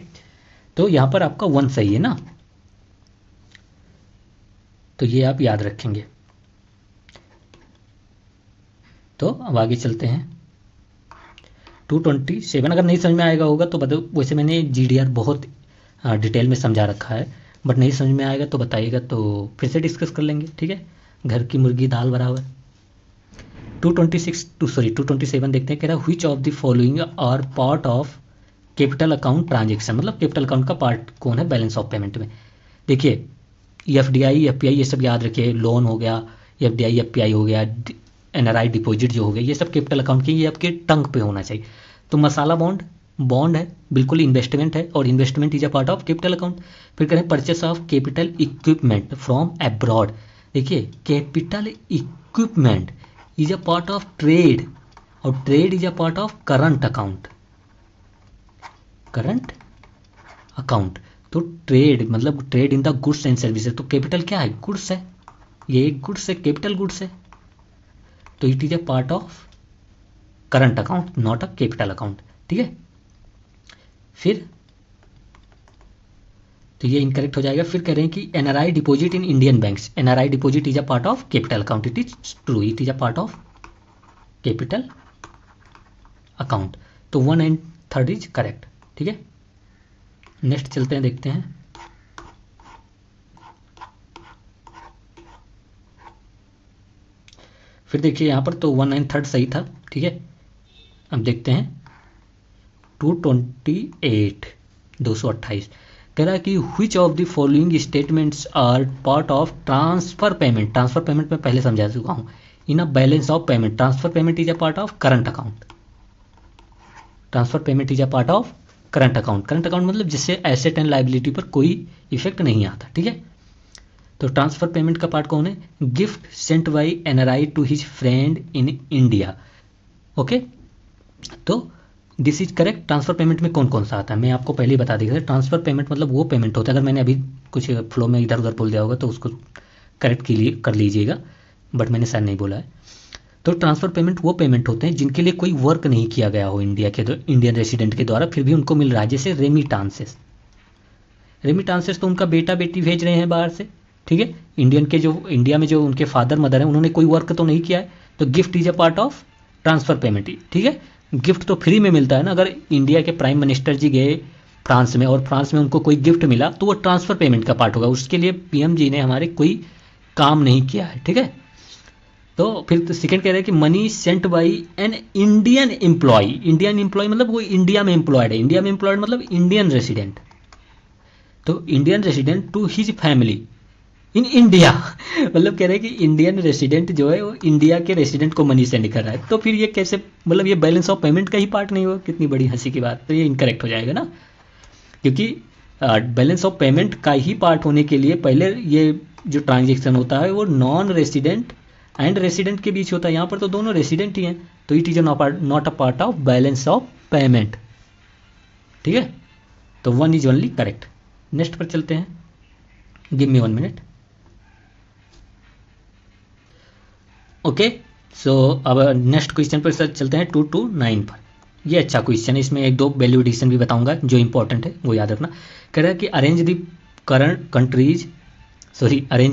Speaker 1: तो यहाँ पर आपका 1 सही है ना, तो ये आप याद रखेंगे। तो अब आगे चलते हैं 227। अगर नहीं समझ में आएगा होगा तो बताओ, वैसे मैंने GDR बहुत डिटेल में समझा रखा है, बट नहीं समझ में आएगा तो बताइएगा, तो फिर से डिस्कस कर लेंगे, ठीक है। घर की मुर्गी दाल बराबर। 227 देखते हैं, कह रहा है which of the following are part of capital account transaction, मतलब कैपिटल अकाउंट का पार्ट कौन है बैलेंस ऑफ पेमेंट में। देखिए FDI FPI ये सब याद रखिए, लोन हो गया, FDI FPI हो गया, NRI डिपॉजिट जो हो गया, ये सब कैपिटल अकाउंट की, ये आपके टंग पे होना चाहिए। तो मसाला बॉन्ड, बॉन्ड है, बिल्कुल इन्वेस्टमेंट है, और investment is a part of capital account. फिर करें purchase of capital equipment from abroad. देखिए capital equipment is a part of trade, और trade is a part of current account, current account. तो trade मतलब trade in the goods and services, तो capital क्या है, goods है, ये एक गुड्स है, कैपिटल गुड्स है, तो it is a part of current account, not a capital account, ठीक है। फिर तो ये इनकरेक्ट हो जाएगा। फिर कह रहे हैं कि NRI deposit in Indian banks, NRI deposit is a part of capital account, it is true, it is a part of capital account. तो 1 एंड 3 इज करेक्ट, ठीक है। नेक्स्ट चलते हैं, देखते हैं। फिर देखिए यहाँ पर तो 1 एंड 3 सही था, ठीक है। अब देखते हैं 228 कह रहा है कि which of the following statements are part of transfer payment. Transfer payment में पहले समझा चुका हूँ। In a balance of payment, transfer payment is a part of current account, transfer payment is a part of current account. Current account मतलब जिससे asset and liability पर कोई effect नहीं आता, ठीक है। तो ट्रांसफर पेमेंट का पार्ट कौन है, gift sent by NRI to his friend in India, okay. तो this is correct. Transfer payment में कौन कौन सा आता है मैं आपको पहले ही बता देगा। ट्रांसफर पेमेंट मतलब वो पेमेंट होता है, अगर मैंने अभी कुछ फ्लो में इधर उधर बोल दिया होगा तो उसको करेक्ट कर लीजिएगा, बट मैंने शायद नहीं बोला है। तो ट्रांसफर पेमेंट वो पेमेंट होते हैं जिनके लिए कोई वर्क नहीं किया गया हो इंडियन रेसिडेंट के द्वारा, फिर भी उनको मिल रहा है, जैसे रेमिटांसेस। रेमिटांसेस तो उनका बेटा बेटी भेज रहे हैं बाहर से, ठीक है। इंडिया में जो उनके फादर मदर हैं उन्होंने कोई वर्क तो नहीं किया है, तो gift is a part of transfer payment, ठीक है। गिफ्ट तो फ्री में मिलता है ना, अगर इंडिया के प्राइम मिनिस्टर जी गए फ्रांस में और फ्रांस में उनको कोई गिफ्ट मिला तो वो ट्रांसफर पेमेंट का पार्ट होगा, उसके लिए PM जी ने हमारे कोई काम नहीं किया है, ठीक है। तो फिर सेकंड कह रहे हैं कि money sent by an Indian employ. Indian employ मतलब वो इंडिया में एम्प्लॉयड है, इंडिया में एम्प्लॉयड मतलब इंडियन रेसिडेंट। तो Indian resident to his family in India मतलब कह रहे हैं कि इंडियन रेसिडेंट जो है वो इंडिया के रेसिडेंट को मनी सेंड कर रहा है, तो फिर ये कैसे, मतलब ये बैलेंस ऑफ पेमेंट का ही पार्ट नहीं होगा, कितनी बड़ी हंसी की बात। तो ये इनकरेक्ट हो जाएगा ना, क्योंकि बैलेंस ऑफ पेमेंट का ही पार्ट होने के लिए पहले ये जो ट्रांजेक्शन होता है वो नॉन रेसिडेंट एंड रेसिडेंट के बीच होता है, यहाँ पर तो दोनों रेसिडेंट ही हैं, तो it is not a part of balance of payment, ठीक है। तो 1 इज ओनली करेक्ट। नेक्स्ट पर चलते हैं, गिव मी 1 मिनट। ओके, सो अब नेक्स्ट क्वेश्चन पर चलते हैं 229 पर। ये अच्छा क्वेश्चन है, इसमें 1-2 वैल्यू एडिशन भी बताऊंगा जो इंपॉर्टेंट है, वो याद रखना। कह रहा है कि arrange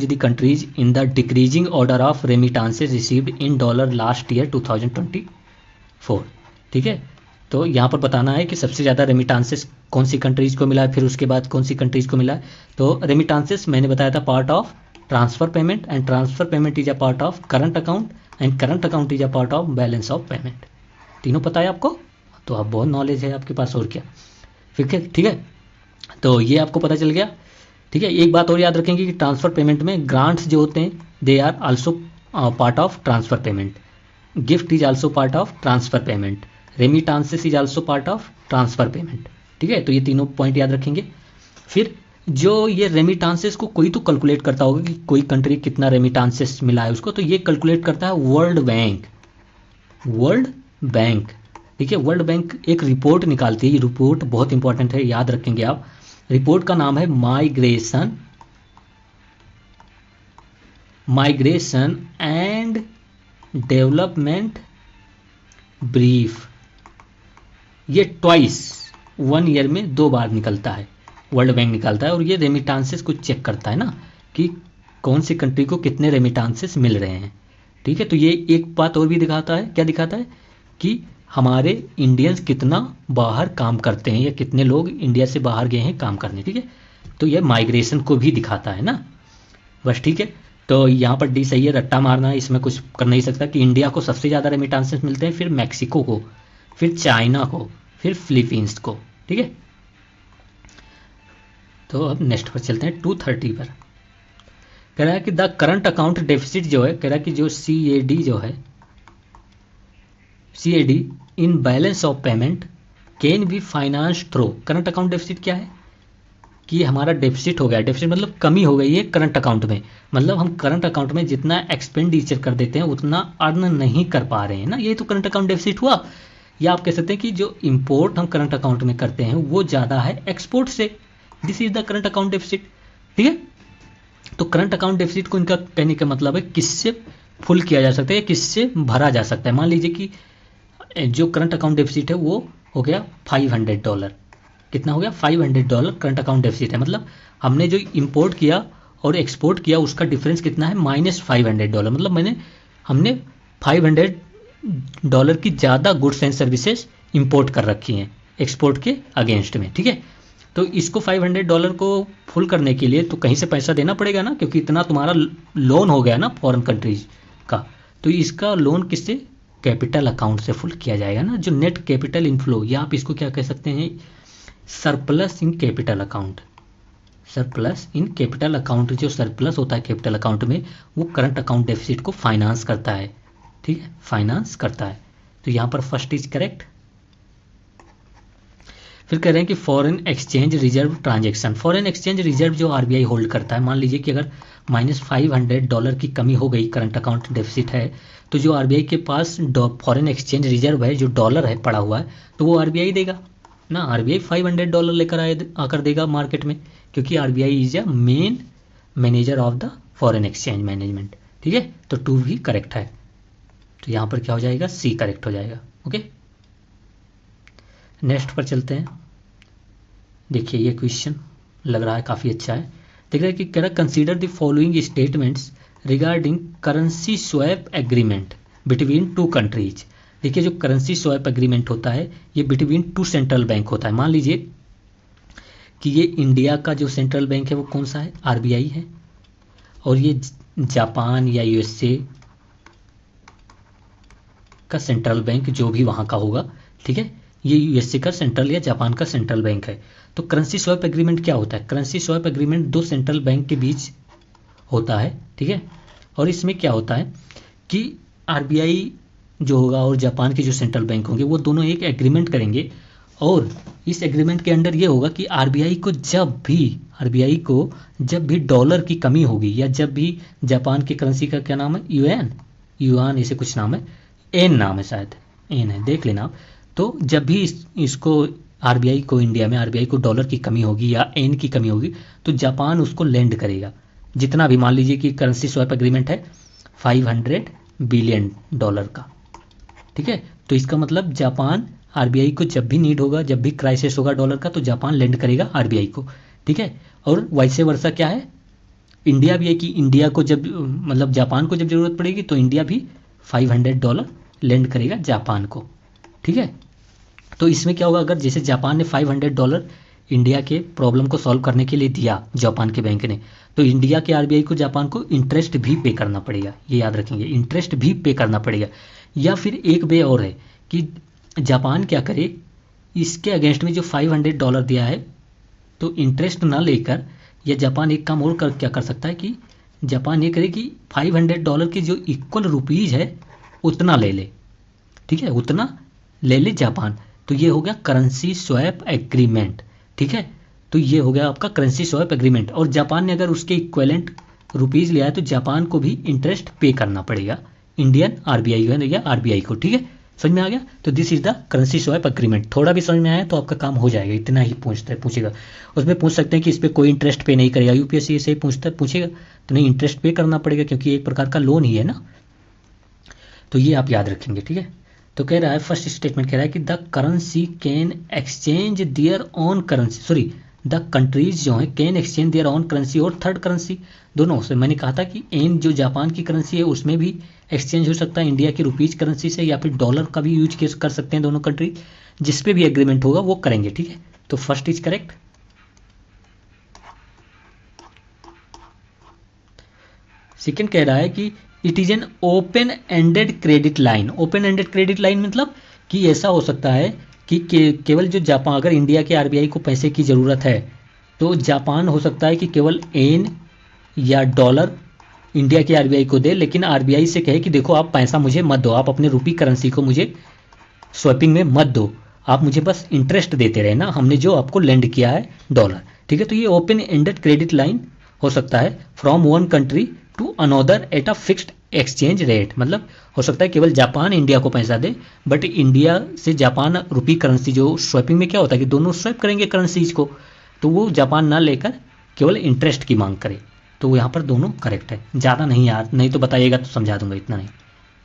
Speaker 1: the countries in the decreasing order of रेमिटांसेस received in dollar last year 2024, ठीक है। तो यहाँ पर बताना है कि सबसे ज़्यादा रेमिटांसेस कौन सी कंट्रीज को मिला है, फिर उसके बाद कौन सी कंट्रीज को मिला है। तो रेमिटांसेस मैंने बताया था part of transfer payment, and transfer payment is a part of current account, and current account is a part of balance of payment. तीनों पता है आपको, तो आप बहुत नॉलेज है आपके पास, और क्या। ठीक है, तो ये आपको पता चल गया, ठीक है। एक बात और याद रखेंगे कि ट्रांसफर पेमेंट में ग्रांट्स जो होते हैं they are also part of transfer payment, gift is also part of transfer payment, remittances is also part of transfer payment. ठीक है, तो ये तीनों पॉइंट याद रखेंगे। फिर जो ये रेमिटांसेस को कोई तो कैलकुलेट करता होगा कि कोई कंट्री कितना रेमिटांसेस मिला है उसको, तो ये कैलकुलेट करता है वर्ल्ड बैंक। वर्ल्ड बैंक, ठीक है, वर्ल्ड बैंक एक रिपोर्ट निकालती है, ये रिपोर्ट बहुत इंपॉर्टेंट है, याद रखेंगे आप। रिपोर्ट का नाम है माइग्रेशन एंड डेवलपमेंट ब्रीफ। ये ट्वाइस 1 ईयर में 2 बार निकलता है, वर्ल्ड बैंक निकालता है, और ये रेमिटांसेस को चेक करता है ना कि कौन सी कंट्री को कितने रेमिटांसेस मिल रहे हैं। ठीक है, तो ये एक बात और भी दिखाता है, क्या दिखाता है कि हमारे इंडियंस कितना बाहर काम करते हैं या कितने लोग इंडिया से बाहर गए हैं काम करने। ठीक है, तो ये माइग्रेशन को भी दिखाता है ना, बस। ठीक है, तो यहाँ पर डी सही है, रट्टा मारना है, इसमें कुछ कर नहीं सकता कि इंडिया को सबसे ज़्यादा रेमिटांसेस मिलते हैं, फिर मैक्सिको को, फिर चाइना को, फिर फिलीपींस को। ठीक है, तो अब नेक्स्ट पर चलते हैं 230 पर। कह रहा है कि द करंट अकाउंट डेफिसिट जो है, कह रहा है कि जो CAD जो है, CAD in balance of payment can be finance through. Current account deficit क्या है कि हमारा डेफिसिट हो गया, डेफिसिट मतलब कमी हो गई है करंट अकाउंट में, मतलब हम करंट अकाउंट में जितना एक्सपेंडिचर कर देते हैं उतना अर्न नहीं कर पा रहे हैं ना, ये तो करंट अकाउंट डेफिसिट हुआ। या आप कह सकते हैं कि जो इंपोर्ट हम करंट अकाउंट में करते हैं वो ज़्यादा है एक्सपोर्ट से, this is the current account deficit. ठीक है, तो करंट अकाउंट डेफिसिट को इनका कहने का मतलब है किससे फुल किया जा सकता है, किससे भरा जा सकता है। मान लीजिए कि जो करंट अकाउंट डेफिसिट है वो हो गया $500, कितना हो गया $500 करंट अकाउंट डेफिसिट है, मतलब हमने जो इंपोर्ट किया और एक्सपोर्ट किया उसका डिफरेंस कितना है -$500, मतलब हमने $500 की ज़्यादा गुड्स एंड सर्विसेज इंपोर्ट कर रखी हैं एक्सपोर्ट के अगेंस्ट में। ठीक है, तो इसको $500 को फुल करने के लिए तो कहीं से पैसा देना पड़ेगा ना, क्योंकि इतना तुम्हारा लोन हो गया ना फॉरेन कंट्रीज का, तो इसका लोन किससे, कैपिटल अकाउंट से फुल किया जाएगा ना, जो नेट कैपिटल इनफ्लो, या आप इसको क्या कह सकते हैं, surplus in capital account. Surplus in capital account, जो सरप्लस होता है कैपिटल अकाउंट में वो करंट अकाउंट डेफिसिट को फाइनेंस करता है। ठीक है, फाइनेंस करता है, तो यहाँ पर फर्स्ट इज करेक्ट। फिर कह रहे हैं कि foreign exchange reserve transaction, foreign exchange reserve जो RBI होल्ड करता है, मान लीजिए कि अगर -$500 की कमी हो गई, करंट अकाउंट डेफिसिट है, तो जो RBI के पास फॉरेन एक्सचेंज रिजर्व है, जो डॉलर है पड़ा हुआ है, तो वो RBI देगा ना, RBI $500 लेकर आकर देगा मार्केट में, क्योंकि RBI is a main manager of the foreign exchange management. ठीक है, तो 2 भी करेक्ट है, तो यहाँ पर क्या हो जाएगा, C करेक्ट हो जाएगा। ओके, नेक्स्ट पर चलते हैं। देखिए ये क्वेश्चन लग रहा है काफ़ी अच्छा है। देख रहे हैं कि कह रहा consider the following statements regarding currency swap agreement between 2 countries. देखिए जो करेंसी स्वैप एग्रीमेंट होता है ये बिटवीन 2 सेंट्रल बैंक होता है। मान लीजिए कि ये इंडिया का जो सेंट्रल बैंक है वो कौन सा है, RBI है, और ये जापान या USA का सेंट्रल बैंक जो भी वहाँ का होगा, ठीक है, ये USA का सेंट्रल या जापान का सेंट्रल बैंक है। तो करेंसी स्वैप एग्रीमेंट क्या होता है, currency swap agreement 2 central bank के बीच होता है। ठीक है, और इसमें क्या होता है कि RBI जो होगा और जापान के जो सेंट्रल बैंक होंगे वो दोनों एक एग्रीमेंट करेंगे, और इस एग्रीमेंट के अंडर ये होगा कि RBI को जब भी डॉलर की कमी होगी, या जब भी जापान की करेंसी का क्या नाम है, युआन ऐसे कुछ नाम है, एन नाम है, शायद एन है, देख लेना आप। तो जब भी इसको RBI को, इंडिया में RBI को डॉलर की कमी होगी या एन की कमी होगी, तो जापान उसको लेंड करेगा जितना भी, मान लीजिए कि करेंसी स्वैप एग्रीमेंट है $500 बिलियन का। ठीक है, तो इसका मतलब जापान RBI को जब भी नीड होगा, जब भी क्राइसिस होगा डॉलर का, तो जापान लेंड करेगा RBI को। ठीक है, और वैसे वर्षा क्या है, इंडिया भी है कि इंडिया को जब, मतलब जापान को जब जरूरत पड़ेगी तो इंडिया भी $500 लेंड करेगा जापान को। ठीक है, तो इसमें क्या होगा, अगर जैसे जापान ने $500 इंडिया के प्रॉब्लम को सॉल्व करने के लिए दिया जापान के बैंक ने, तो इंडिया के RBI को जापान को इंटरेस्ट भी पे करना पड़ेगा, ये याद रखेंगे, इंटरेस्ट भी पे करना पड़ेगा। या फिर एक वे और है कि जापान क्या करे, इसके अगेंस्ट में जो $500 दिया है तो इंटरेस्ट ना लेकर, या जापान एक काम और क्या कर सकता है कि जापान ये करे कि $500 के जो इक्वल रुपीज़ है उतना ले ले, ठीक है, उतना ले ले जापान। तो ये हो गया करेंसी स्वैप एग्रीमेंट, ठीक है। तो ये हो गया आपका करेंसी स्वैप एग्रीमेंट। और जापान ने अगर उसके इक्विवेलेंट रुपीज़ लिया है तो जापान को भी इंटरेस्ट पे करना पड़ेगा इंडियन आरबीआई को या आरबीआई को, ठीक है। समझ में आ गया। तो this is the currency swap agreement. थोड़ा भी समझ में आया तो आपका काम हो जाएगा, इतना ही पूछेगा। उसमें पूछ सकते हैं कि इस पर कोई इंटरेस्ट पे नहीं करेगा, यूपीएससी से पूछेगा तो नहीं, इंटरेस्ट पे करना पड़ेगा क्योंकि एक प्रकार का लोन ही है ना। तो ये आप याद रखेंगे, ठीक है। तो कह रहा है फर्स्ट स्टेटमेंट कह रहा है कि the currency can exchange there on currency, sorry the countries जो है can exchange there on currency और थर्ड करेंसी दोनों से। मैंने कहा था कि एन जो जापान की करेंसी है उसमें भी एक्सचेंज हो सकता है इंडिया की रुपीज करेंसी से, या फिर डॉलर का भी यूज कर सकते हैं दोनों कंट्री। जिस पे भी एग्रीमेंट होगा वो करेंगे, ठीक है। तो फर्स्ट इज करेक्ट। सेकेंड कह रहा है कि it is an open ended credit line. Open ended credit line मतलब कि ऐसा हो सकता है कि केवल जो जापान, अगर इंडिया के आरबीआई को पैसे की ज़रूरत है तो जापान हो सकता है कि केवल एन या डॉलर इंडिया के आरबीआई को दे, लेकिन आरबीआई से कहे कि देखो आप पैसा मुझे मत दो, आप अपने रुपी करेंसी को मुझे स्वैपिंग में मत दो, आप मुझे बस इंटरेस्ट देते रहे ना, हमने जो आपको लेंड किया है डॉलर, ठीक है। तो ये ओपन एंडेड क्रेडिट लाइन हो सकता है from one country to another at a fixed exchange rate. मतलब हो सकता है केवल जापान इंडिया को पैसा दे, बट इंडिया से जापान रुपी करेंसी जो स्वैपिंग में क्या होता है कि दोनों स्वैप करेंगे करेंसीज को, तो वो जापान ना लेकर केवल इंटरेस्ट की मांग करे। तो यहाँ पर दोनों करेक्ट है। ज़्यादा नहीं यार, नहीं तो बताइएगा तो समझा दूंगा, इतना नहीं,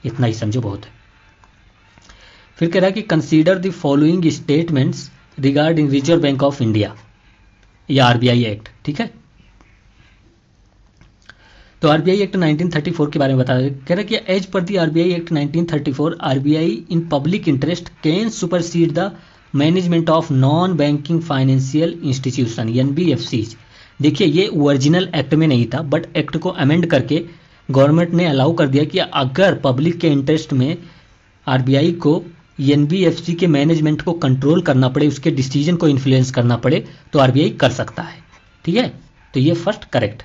Speaker 1: इतना ही समझो बहुत है। फिर कह रहा है कि consider the following statements regarding reserve bank of India या आरबीआई एक्ट, ठीक है। तो आरबीआई एक्ट 1934 के बारे में बता रहे, कह रहा है कि एज पर the RBI act 1934 RBI in public interest can supersede the management of non banking financial institution NBFCs. देखिए ये ओरिजिनल एक्ट में नहीं था, बट एक्ट को अमेंड करके गवर्नमेंट ने अलाउ कर दिया कि अगर पब्लिक के इंटरेस्ट में आरबीआई को एनबीएफसी के मैनेजमेंट को कंट्रोल करना पड़े, उसके डिसीजन को इन्फ्लुएंस करना पड़े, तो आरबीआई कर सकता है, ठीक है। तो ये फर्स्ट करेक्ट।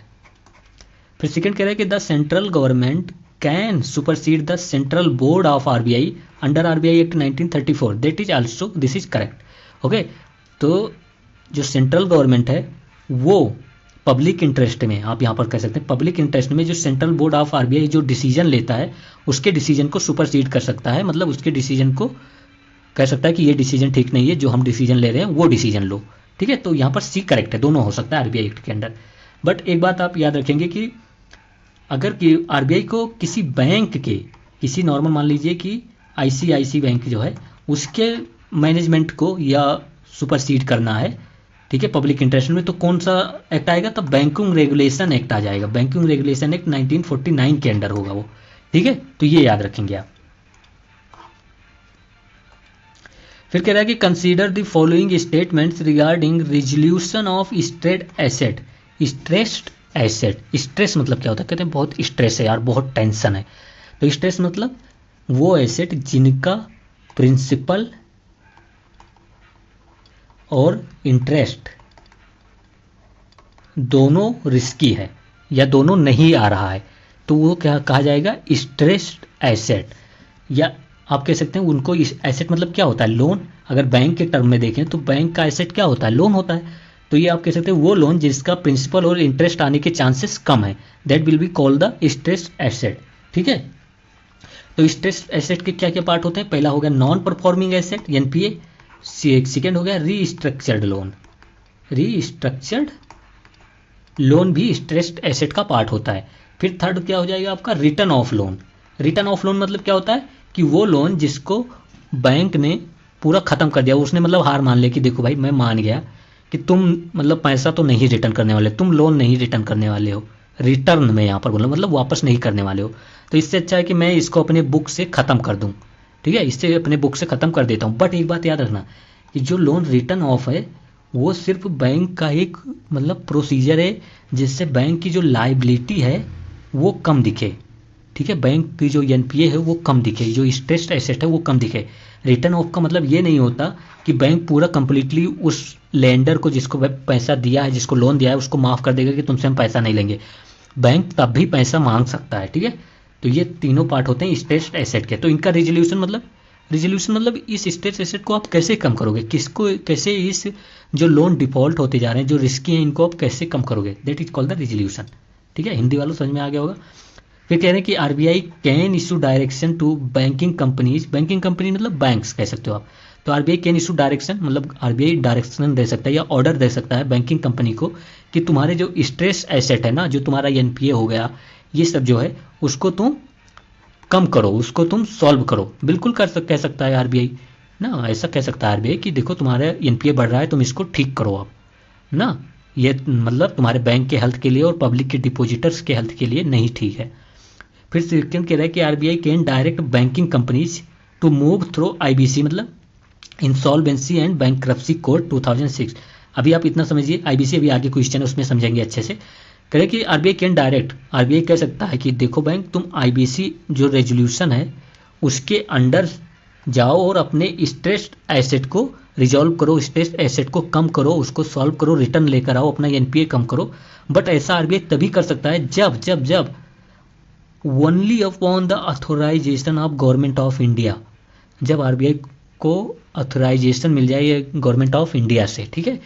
Speaker 1: फिर सेकंड कह रहा है कि the central government can supersede the central board of RBI under RBI act 1934, that is also, this is correct. Okay, तो जो सेंट्रल गवर्नमेंट है वो पब्लिक इंटरेस्ट में, आप यहाँ पर कह सकते हैं पब्लिक इंटरेस्ट में जो सेंट्रल बोर्ड ऑफ आरबीआई जो डिसीजन लेता है उसके डिसीजन को सुपरसीड कर सकता है। मतलब उसके डिसीजन को कह सकता है कि ये डिसीजन ठीक नहीं है, जो हम डिसीजन ले रहे हैं वो डिसीजन लो, ठीक है। तो यहाँ पर सी करेक्ट है, दोनों हो सकता है आरबीआई एक्ट के अंडर। बट एक बात आप याद रखेंगे कि अगर कि आरबीआई को किसी बैंक के, किसी नॉर्मल मान लीजिए कि आईसीआईसी बैंक जो है उसके मैनेजमेंट को या सुपरसीड करना है, ठीक है, पब्लिक इंटरेस्ट में, तो कौन सा एक्ट आएगा? तब बैंकिंग रेगुलेशन एक्ट आ जाएगा। बैंकिंग रेगुलेशन एक्ट 1949 के अंडर होगा वो, ठीक है। तो ये याद रखेंगे आप। फिर कह रहा है कि consider the following statements regarding resolution of stressed asset. Stressed asset, stress मतलब क्या होता है? कहते हैं बहुत स्ट्रेस है यार, बहुत टेंशन है। तो स्ट्रेस मतलब वो एसेट जिनका प्रिंसिपल और इंटरेस्ट दोनों रिस्की है या दोनों नहीं आ रहा है, तो वो क्या कहा जाएगा? Stressed asset. या आप कह सकते हैं उनको, एसेट मतलब क्या होता है? लोन। अगर बैंक के टर्म में देखें तो बैंक का एसेट क्या होता है? लोन होता है। तो ये आप कह सकते हैं वो लोन जिसका प्रिंसिपल और इंटरेस्ट आने के चांसेस कम है, that will be called the stressed asset, ठीक है। तो स्ट्रेस्ड एसेट के क्या क्या पार्ट होते हैं? पहला हो गया non performing asset NPA, second हो गया रीस्ट्रक्चर्ड लोन। रीस्ट्रक्चर्ड लोन भी स्ट्रेस्ड एसेट का पार्ट होता है। फिर थर्ड क्या हो जाएगा आपका? Return of loan. Return of loan मतलब क्या होता है कि वो लोन जिसको बैंक ने पूरा खत्म कर दिया, उसने मतलब हार मान लिया कि देखो भाई मैं मान गया कि तुम मतलब पैसा तो नहीं रिटर्न करने वाले, तुम लोन नहीं रिटर्न करने वाले हो, रिटर्न में यहाँ पर बोला मतलब वापस नहीं करने वाले हो, तो इससे अच्छा है कि मैं इसको अपने बुक से ख़त्म कर दूँ, ठीक है, इससे अपने बुक से ख़त्म कर देता हूँ। बट एक बात याद रखना कि जो लोन रिटर्न ऑफ है वो सिर्फ बैंक का एक मतलब प्रोसीजर है जिससे बैंक की जो लाइबिलिटी है वो कम दिखे, ठीक है, बैंक की जो एनपीए है वो कम दिखे, जो स्ट्रेस्ड एसेट है वो कम दिखे। रिटर्न ऑफ का मतलब ये नहीं होता कि बैंक पूरा कंप्लीटली उस लेंडर को जिसको पैसा दिया है, जिसको लोन दिया है, उसको माफ़ कर देगा कि तुमसे हम पैसा नहीं लेंगे। बैंक तब भी पैसा मांग सकता है, ठीक है। तो ये तीनों पार्ट होते हैं स्ट्रेस्ड एसेट के। तो इनका रिजोल्यूशन मतलब इस स्ट्रेस एसेट को आप कैसे कम करोगे, किसको कैसे इस जो लोन डिफॉल्ट होते जा रहे हैं जो रिस्की हैं इनको आप कैसे कम करोगे, that is called the resolution. ठीक है, हिंदी वालों समझ में आ गया होगा। फिर कह रहे हैं कि RBI can issue direction to banking companies, banking company मतलब बैंक्स कह सकते हो आप। तो आरबीआई कैन इशू डायरेक्शन मतलब आरबीआई डायरेक्शन दे सकता है या ऑर्डर दे सकता है बैंकिंग कंपनी को कि तुम्हारे जो स्ट्रेस एसेट है ना, जो तुम्हारा एनपीए हो गया, ये सब जो है उसको तुम कम करो, उसको तुम सॉल्व करो। बिल्कुल कह सकता है आरबीआई ना, ऐसा कह सकता है आरबीआई कि देखो तुम्हारा एनपीए बढ़ रहा है, तुम इसको ठीक करो आप ना, ये मतलब तुम्हारे बैंक के हेल्थ के लिए और पब्लिक के डिपॉजिटर्स के हेल्थ के लिए नहीं ठीक है। फिर सेकंड कह रहा है कि RBI can direct banking companies to move through IBC मतलब इंसॉल्वेंसी एंड बैंक्रप्सी कोड 2006। अभी आप इतना समझिए, आईबीसी अभी आगे क्वेश्चन है उसमें समझेंगे अच्छे से। कह रहे कि आरबीआई कैन डायरेक्ट, आरबीआई कह सकता है कि देखो बैंक तुम आईबीसी जो रेजोल्यूशन है उसके अंडर जाओ और अपने स्ट्रेस्ड एसेट को रिजॉल्व करो, स्ट्रेस्ड एसेट को कम करो, उसको सॉल्व करो, रिटर्न लेकर आओ, अपना एनपीए कम करो। बट ऐसा आरबीआई तभी कर सकता है जब only upon the authorization of government of India, जब आरबीआई को ऑथोराइजेशन मिल जाए ये गवर्नमेंट ऑफ इंडिया से, ठीक है,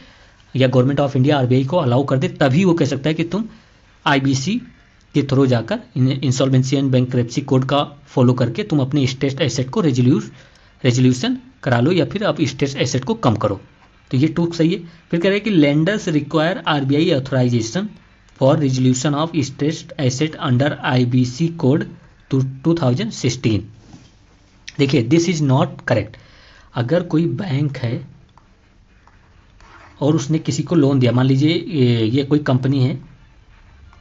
Speaker 1: या गवर्नमेंट ऑफ इंडिया आरबीआई को अलाउ कर दे, तभी वो कह सकता है कि तुम आईबीसी के थ्रू जाकर इंसॉल्वेंसी एंड बैंक्रप्सी कोड का फॉलो करके तुम अपने स्ट्रेस्ड एसेट को रेजोल्यूशन करा लो या फिर आप स्ट्रेस्ड एसेट को कम करो। तो ये टूक सही है। फिर कह रहे हैं कि lenders require RBI authorization for resolution of stressed asset under IBC code 2016। देखिए दिस इज नॉट करेक्ट। अगर कोई बैंक है और उसने किसी को लोन दिया, मान लीजिए ये कोई कंपनी है,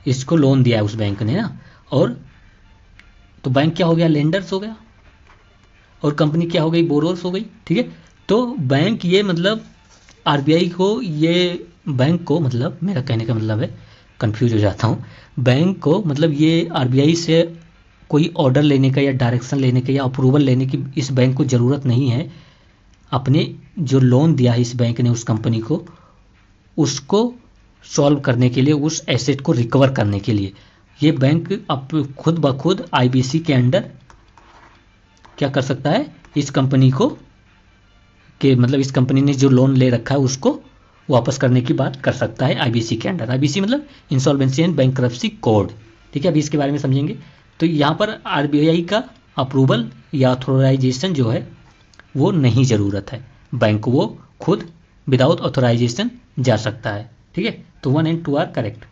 Speaker 1: इसको लोन दिया है उस बैंक ने ना, और तो बैंक क्या हो गया, लेंडर्स हो गया, और कंपनी क्या हो गई, बोरोर्स हो गई। ठीक है, तो बैंक ये मतलब आरबीआई को, ये बैंक को मतलब मेरा कहने का मतलब है, कंफ्यूज हो जाता हूँ, बैंक को मतलब ये आरबीआई से कोई ऑर्डर लेने का या डायरेक्शन लेने का या अप्रूवल लेने की इस बैंक को ज़रूरत नहीं है। अपने जो लोन दिया है इस बैंक ने उस कंपनी को, उसको सॉल्व करने के लिए, उस एसेट को रिकवर करने के लिए ये बैंक अब खुद ब खुद आईबीसी के अंडर क्या कर सकता है, इस कंपनी को कि मतलब इस कंपनी ने जो लोन ले रखा है उसको वापस करने की बात कर सकता है आईबीसी के अंडर। आईबीसी मतलब इंसॉल्वेंसी एंड बैंक्रप्सी कोड। ठीक है, अभी इसके बारे में समझेंगे। तो यहाँ पर आरबीआई का अप्रूवल या ऑथोराइजेशन जो है वो नहीं ज़रूरत है, बैंक वो खुद विदाउट ऑथोराइजेशन जा सकता है। ठीक है, तो 1 and 2 आर करेक्ट।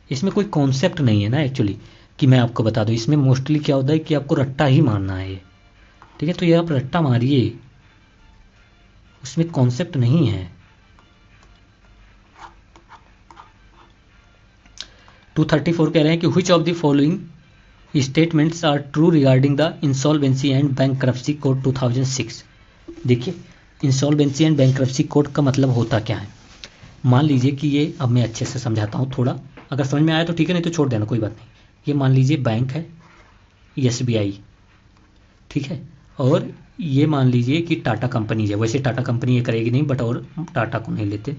Speaker 1: इसमें कोई कॉन्सेप्ट नहीं है ना एक्चुअली कि मैं आपको बता दूं, इसमें मोस्टली क्या होता है कि आपको रट्टा ही मारना है ये। ठीक है, तो ये आप रट्टा मारिए, उसमें कॉन्सेप्ट नहीं है। 234 कह रहे हैं कि which of the following statements are true regarding the insolvency and bankruptcy code 2006। देखिए इंसॉल्वेंसी एंड बैंक्रप्सी कोड का मतलब होता क्या है। मान लीजिए कि ये, अब मैं अच्छे से समझाता हूँ थोड़ा, अगर समझ में आया तो ठीक है, नहीं तो छोड़ देना, कोई बात नहीं। ये मान लीजिए बैंक है एसबीआई, ठीक है, और ये मान लीजिए कि टाटा कंपनी है। वैसे टाटा कंपनी ये करेगी नहीं, बट और टाटा को नहीं लेते,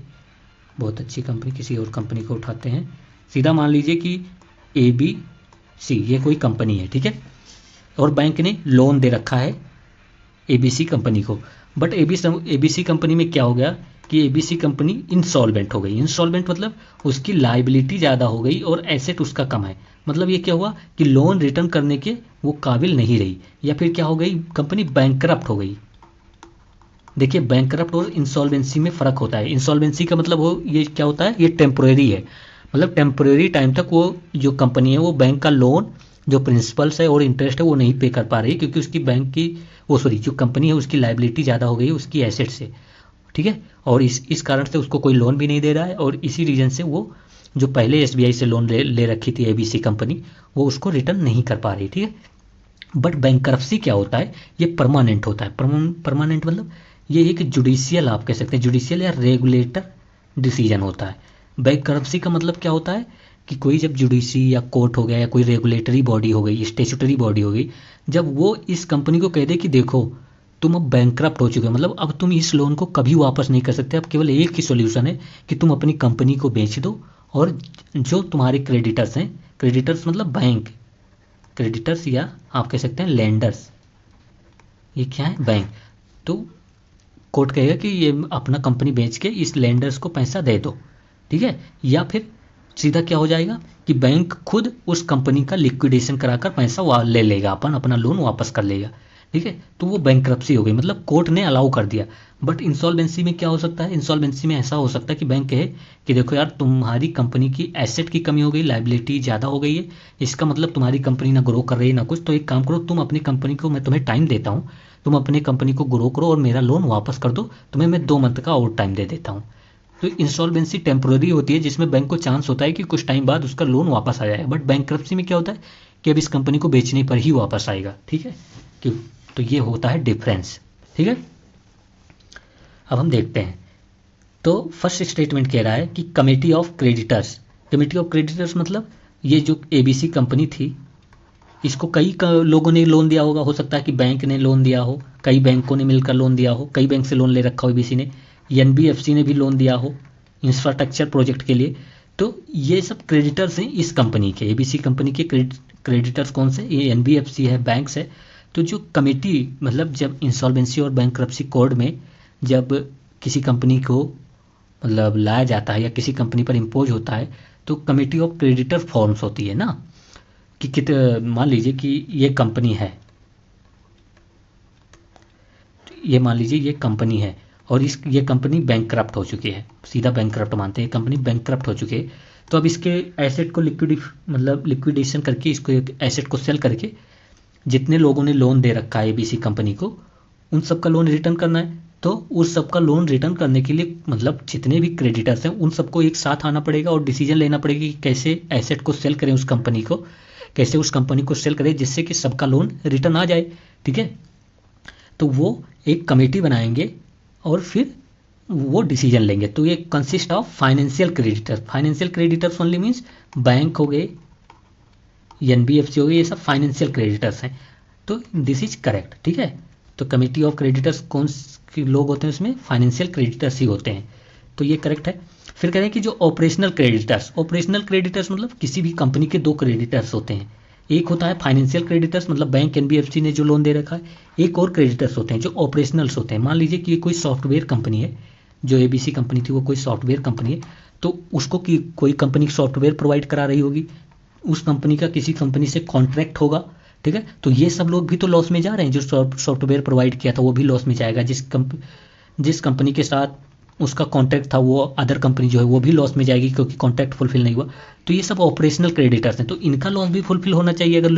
Speaker 1: बहुत अच्छी कंपनी, किसी और कंपनी को उठाते हैं। सीधा मान लीजिए कि ABC ये कोई कंपनी है, ठीक है, और बैंक ने लोन दे रखा है ABC कंपनी को। बट ABC कंपनी में क्या हो गया कि ABC कंपनी इंसॉल्वेंट हो गई। इंसॉल्वेंट मतलब उसकी लाइबिलिटी ज़्यादा हो गई और एसेट उसका कम है। मतलब ये क्या हुआ कि लोन रिटर्न करने के वो काबिल नहीं रही, या फिर क्या हो गई, कंपनी बैंकरप्ट हो गई। देखिए बैंकरप्ट और इंसॉल्वेंसी में फ़र्क होता है। इंसॉल्वेंसी का मतलब वो ये क्या होता है, ये टेम्पोरेरी है, मतलब टेम्पोरेरी टाइम तक वो जो कंपनी है वो बैंक का लोन जो प्रिंसिपल्स है और इंटरेस्ट है वो नहीं पे कर पा रही, क्योंकि उसकी बैंक की वो सॉरी जो कंपनी है उसकी लाइबिलिटी ज़्यादा हो गई उसकी एसेट से। ठीक है, और इस कारण से उसको कोई लोन भी नहीं दे रहा है, और इसी रीजन से वो जो पहले एसबीआई से लोन ले रखी थी ABC कंपनी, वो उसको रिटर्न नहीं कर पा रही। ठीक है, बट बैंकरप्सी क्या होता है, ये परमानेंट होता है। परमानेंट मतलब ये एक जुडिशियल, आप कह सकते हैं जुडिशियल या रेगुलेटर डिसीजन होता है। बैंकरप्सी का मतलब क्या होता है कि कोई जब जुडिशरी या कोर्ट हो गया या कोई रेगुलेटरी बॉडी हो गई, स्टेचुटरी बॉडी हो गई, जब वो इस कंपनी को कह दे कि देखो तुम अब बैंकरप्ट हो चुके हो, मतलब अब तुम इस लोन को कभी वापस नहीं कर सकते, अब केवल एक ही सॉल्यूशन है कि तुम अपनी कंपनी को बेच दो, और जो तुम्हारे क्रेडिटर्स हैं, क्रेडिटर्स मतलब बैंक, क्रेडिटर्स या आप कह सकते हैं लेंडर्स, ये क्या है, बैंक। तो कोर्ट कहेगा कि ये अपना कंपनी बेच के इस लेंडर्स को पैसा दे दो, ठीक है। या फिर सीधा क्या हो जाएगा कि बैंक खुद उस कंपनी का लिक्विडेशन कराकर पैसा ले लेगा, अपना लोन वापस कर लेगा, ठीक है। तो वो बैंक्रप्सी हो गई, मतलब कोर्ट ने अलाउ कर दिया। बट इंसॉल्वेंसी में क्या हो सकता है, इंसॉल्वेंसी में ऐसा हो सकता है कि बैंक कहे कि देखो यार तुम्हारी कंपनी की एसेट की कमी हो गई, लायबिलिटी ज़्यादा हो गई है, इसका मतलब तुम्हारी कंपनी ना ग्रो कर रही है ना कुछ, तो एक काम करो तुम अपनी कंपनी को, मैं तुम्हें टाइम देता हूँ, तुम अपनी कंपनी को ग्रो करो और मेरा लोन वापस कर दो, तुम्हें मैं 2 मंथ का और टाइम दे देता हूँ। तो इंसॉल्वेंसी टेम्पोररी होती है जिसमें बैंक को चांस होता है कि कुछ टाइम बाद उसका लोन वापस आ जाएगा। बट बैंक्रप्सी में क्या होता है कि अब इस कंपनी को बेचने पर ही वापस आएगा, ठीक है। क्यों, तो ये होता है डिफरेंस, ठीक है। अब हम देखते हैं, तो फर्स्ट स्टेटमेंट कह रहा है कि committee of creditors, committee of creditors मतलब ये जो एबीसी कंपनी थी, इसको कई लोगों ने लोन दिया होगा, हो सकता है कि बैंक ने लोन दिया हो, कई बैंकों ने मिलकर लोन दिया हो, कई बैंक से लोन ले रखा हो एबीसी ने, एनबीएफसी ने भी लोन दिया हो इंफ्रास्ट्रक्चर प्रोजेक्ट के लिए। तो ये सब क्रेडिटर्स हैं इस कंपनी के, एबीसी कंपनी के क्रेडिटर्स कौन से, ये एनबीएफसी है, बैंक्स है। तो जो कमेटी, मतलब जब इंसॉल्वेंसी और बैंक्रप्सी कोड में जब किसी कंपनी को मतलब लाया जाता है या किसी कंपनी पर इम्पोज होता है, तो कमेटी ऑफ क्रेडिटर फॉर्म्स होती है ना, कि मान लीजिए कि ये कंपनी है, ये मान लीजिए ये कंपनी है और ये कंपनी बैंकक्रप्ट हो चुकी है, सीधा बैंकक्रप्ट मानते हैं, कंपनी बैंकक्रप्ट हो चुकी है। तो अब इसके एसेट को लिक्विडेशन करके, इसको एसेट को सेल करके जितने लोगों ने लोन दे रखा है एबीसी कंपनी को, उन सबका लोन रिटर्न करना है। तो उस सबका लोन रिटर्न करने के लिए मतलब जितने भी क्रेडिटर्स हैं उन सबको एक साथ आना पड़ेगा और डिसीजन लेना पड़ेगा कि कैसे एसेट को सेल करें, उस कंपनी को कैसे उस कंपनी को सेल करें जिससे कि सबका लोन रिटर्न आ जाए, ठीक है। तो वो एक कमेटी बनाएंगे और फिर वो डिसीजन लेंगे। तो ये consist of financial creditor, financial creditors only means bank हो गए, एनबीएफसी हो गए, ये सब फाइनेंशियल क्रेडिटर्स हैं। तो दिस इज करेक्ट, ठीक है। तो कमेटी ऑफ क्रेडिटर्स कौन लोग होते हैं, उसमें फाइनेंशियल क्रेडिटर्स ही होते हैं, तो ये करेक्ट है। फिर कह रहे हैं कि जो ऑपरेशनल क्रेडिटर्स, ऑपरेशनल क्रेडिटर्स मतलब किसी भी कंपनी के 2 क्रेडिटर्स होते हैं, एक होता है फाइनेंशियल क्रेडिटर्स मतलब बैंक एनबीएफसी ने जो लोन दे रखा है, एक और क्रेडिटर्स होते हैं जो ऑपरेशनल्स होते हैं। मान लीजिए कि ये कोई सॉफ्टवेयर कंपनी है, जो एबीसी कंपनी थी वो कोई सॉफ्टवेयर कंपनी है, तो उसको कि कोई कंपनी सॉफ्टवेयर प्रोवाइड करा रही होगी, उस कंपनी का किसी कंपनी से कॉन्ट्रैक्ट होगा, ठीक है। तो ये सब लोग भी तो लॉस में जा रहे हैं, जो सॉफ्टवेयर प्रोवाइड किया था वो भी लॉस में जाएगा, जिस कंपनी के साथ उसका कॉन्ट्रैक्ट था वो अदर कंपनी जो है वो भी लॉस में जाएगी क्योंकि कॉन्ट्रैक्ट फुलफिल नहीं हुआ। तो ये सब ऑपरेशनल क्रेडिटर्स हैं, तो इनका लॉस भी फुलफिल होना चाहिए अगर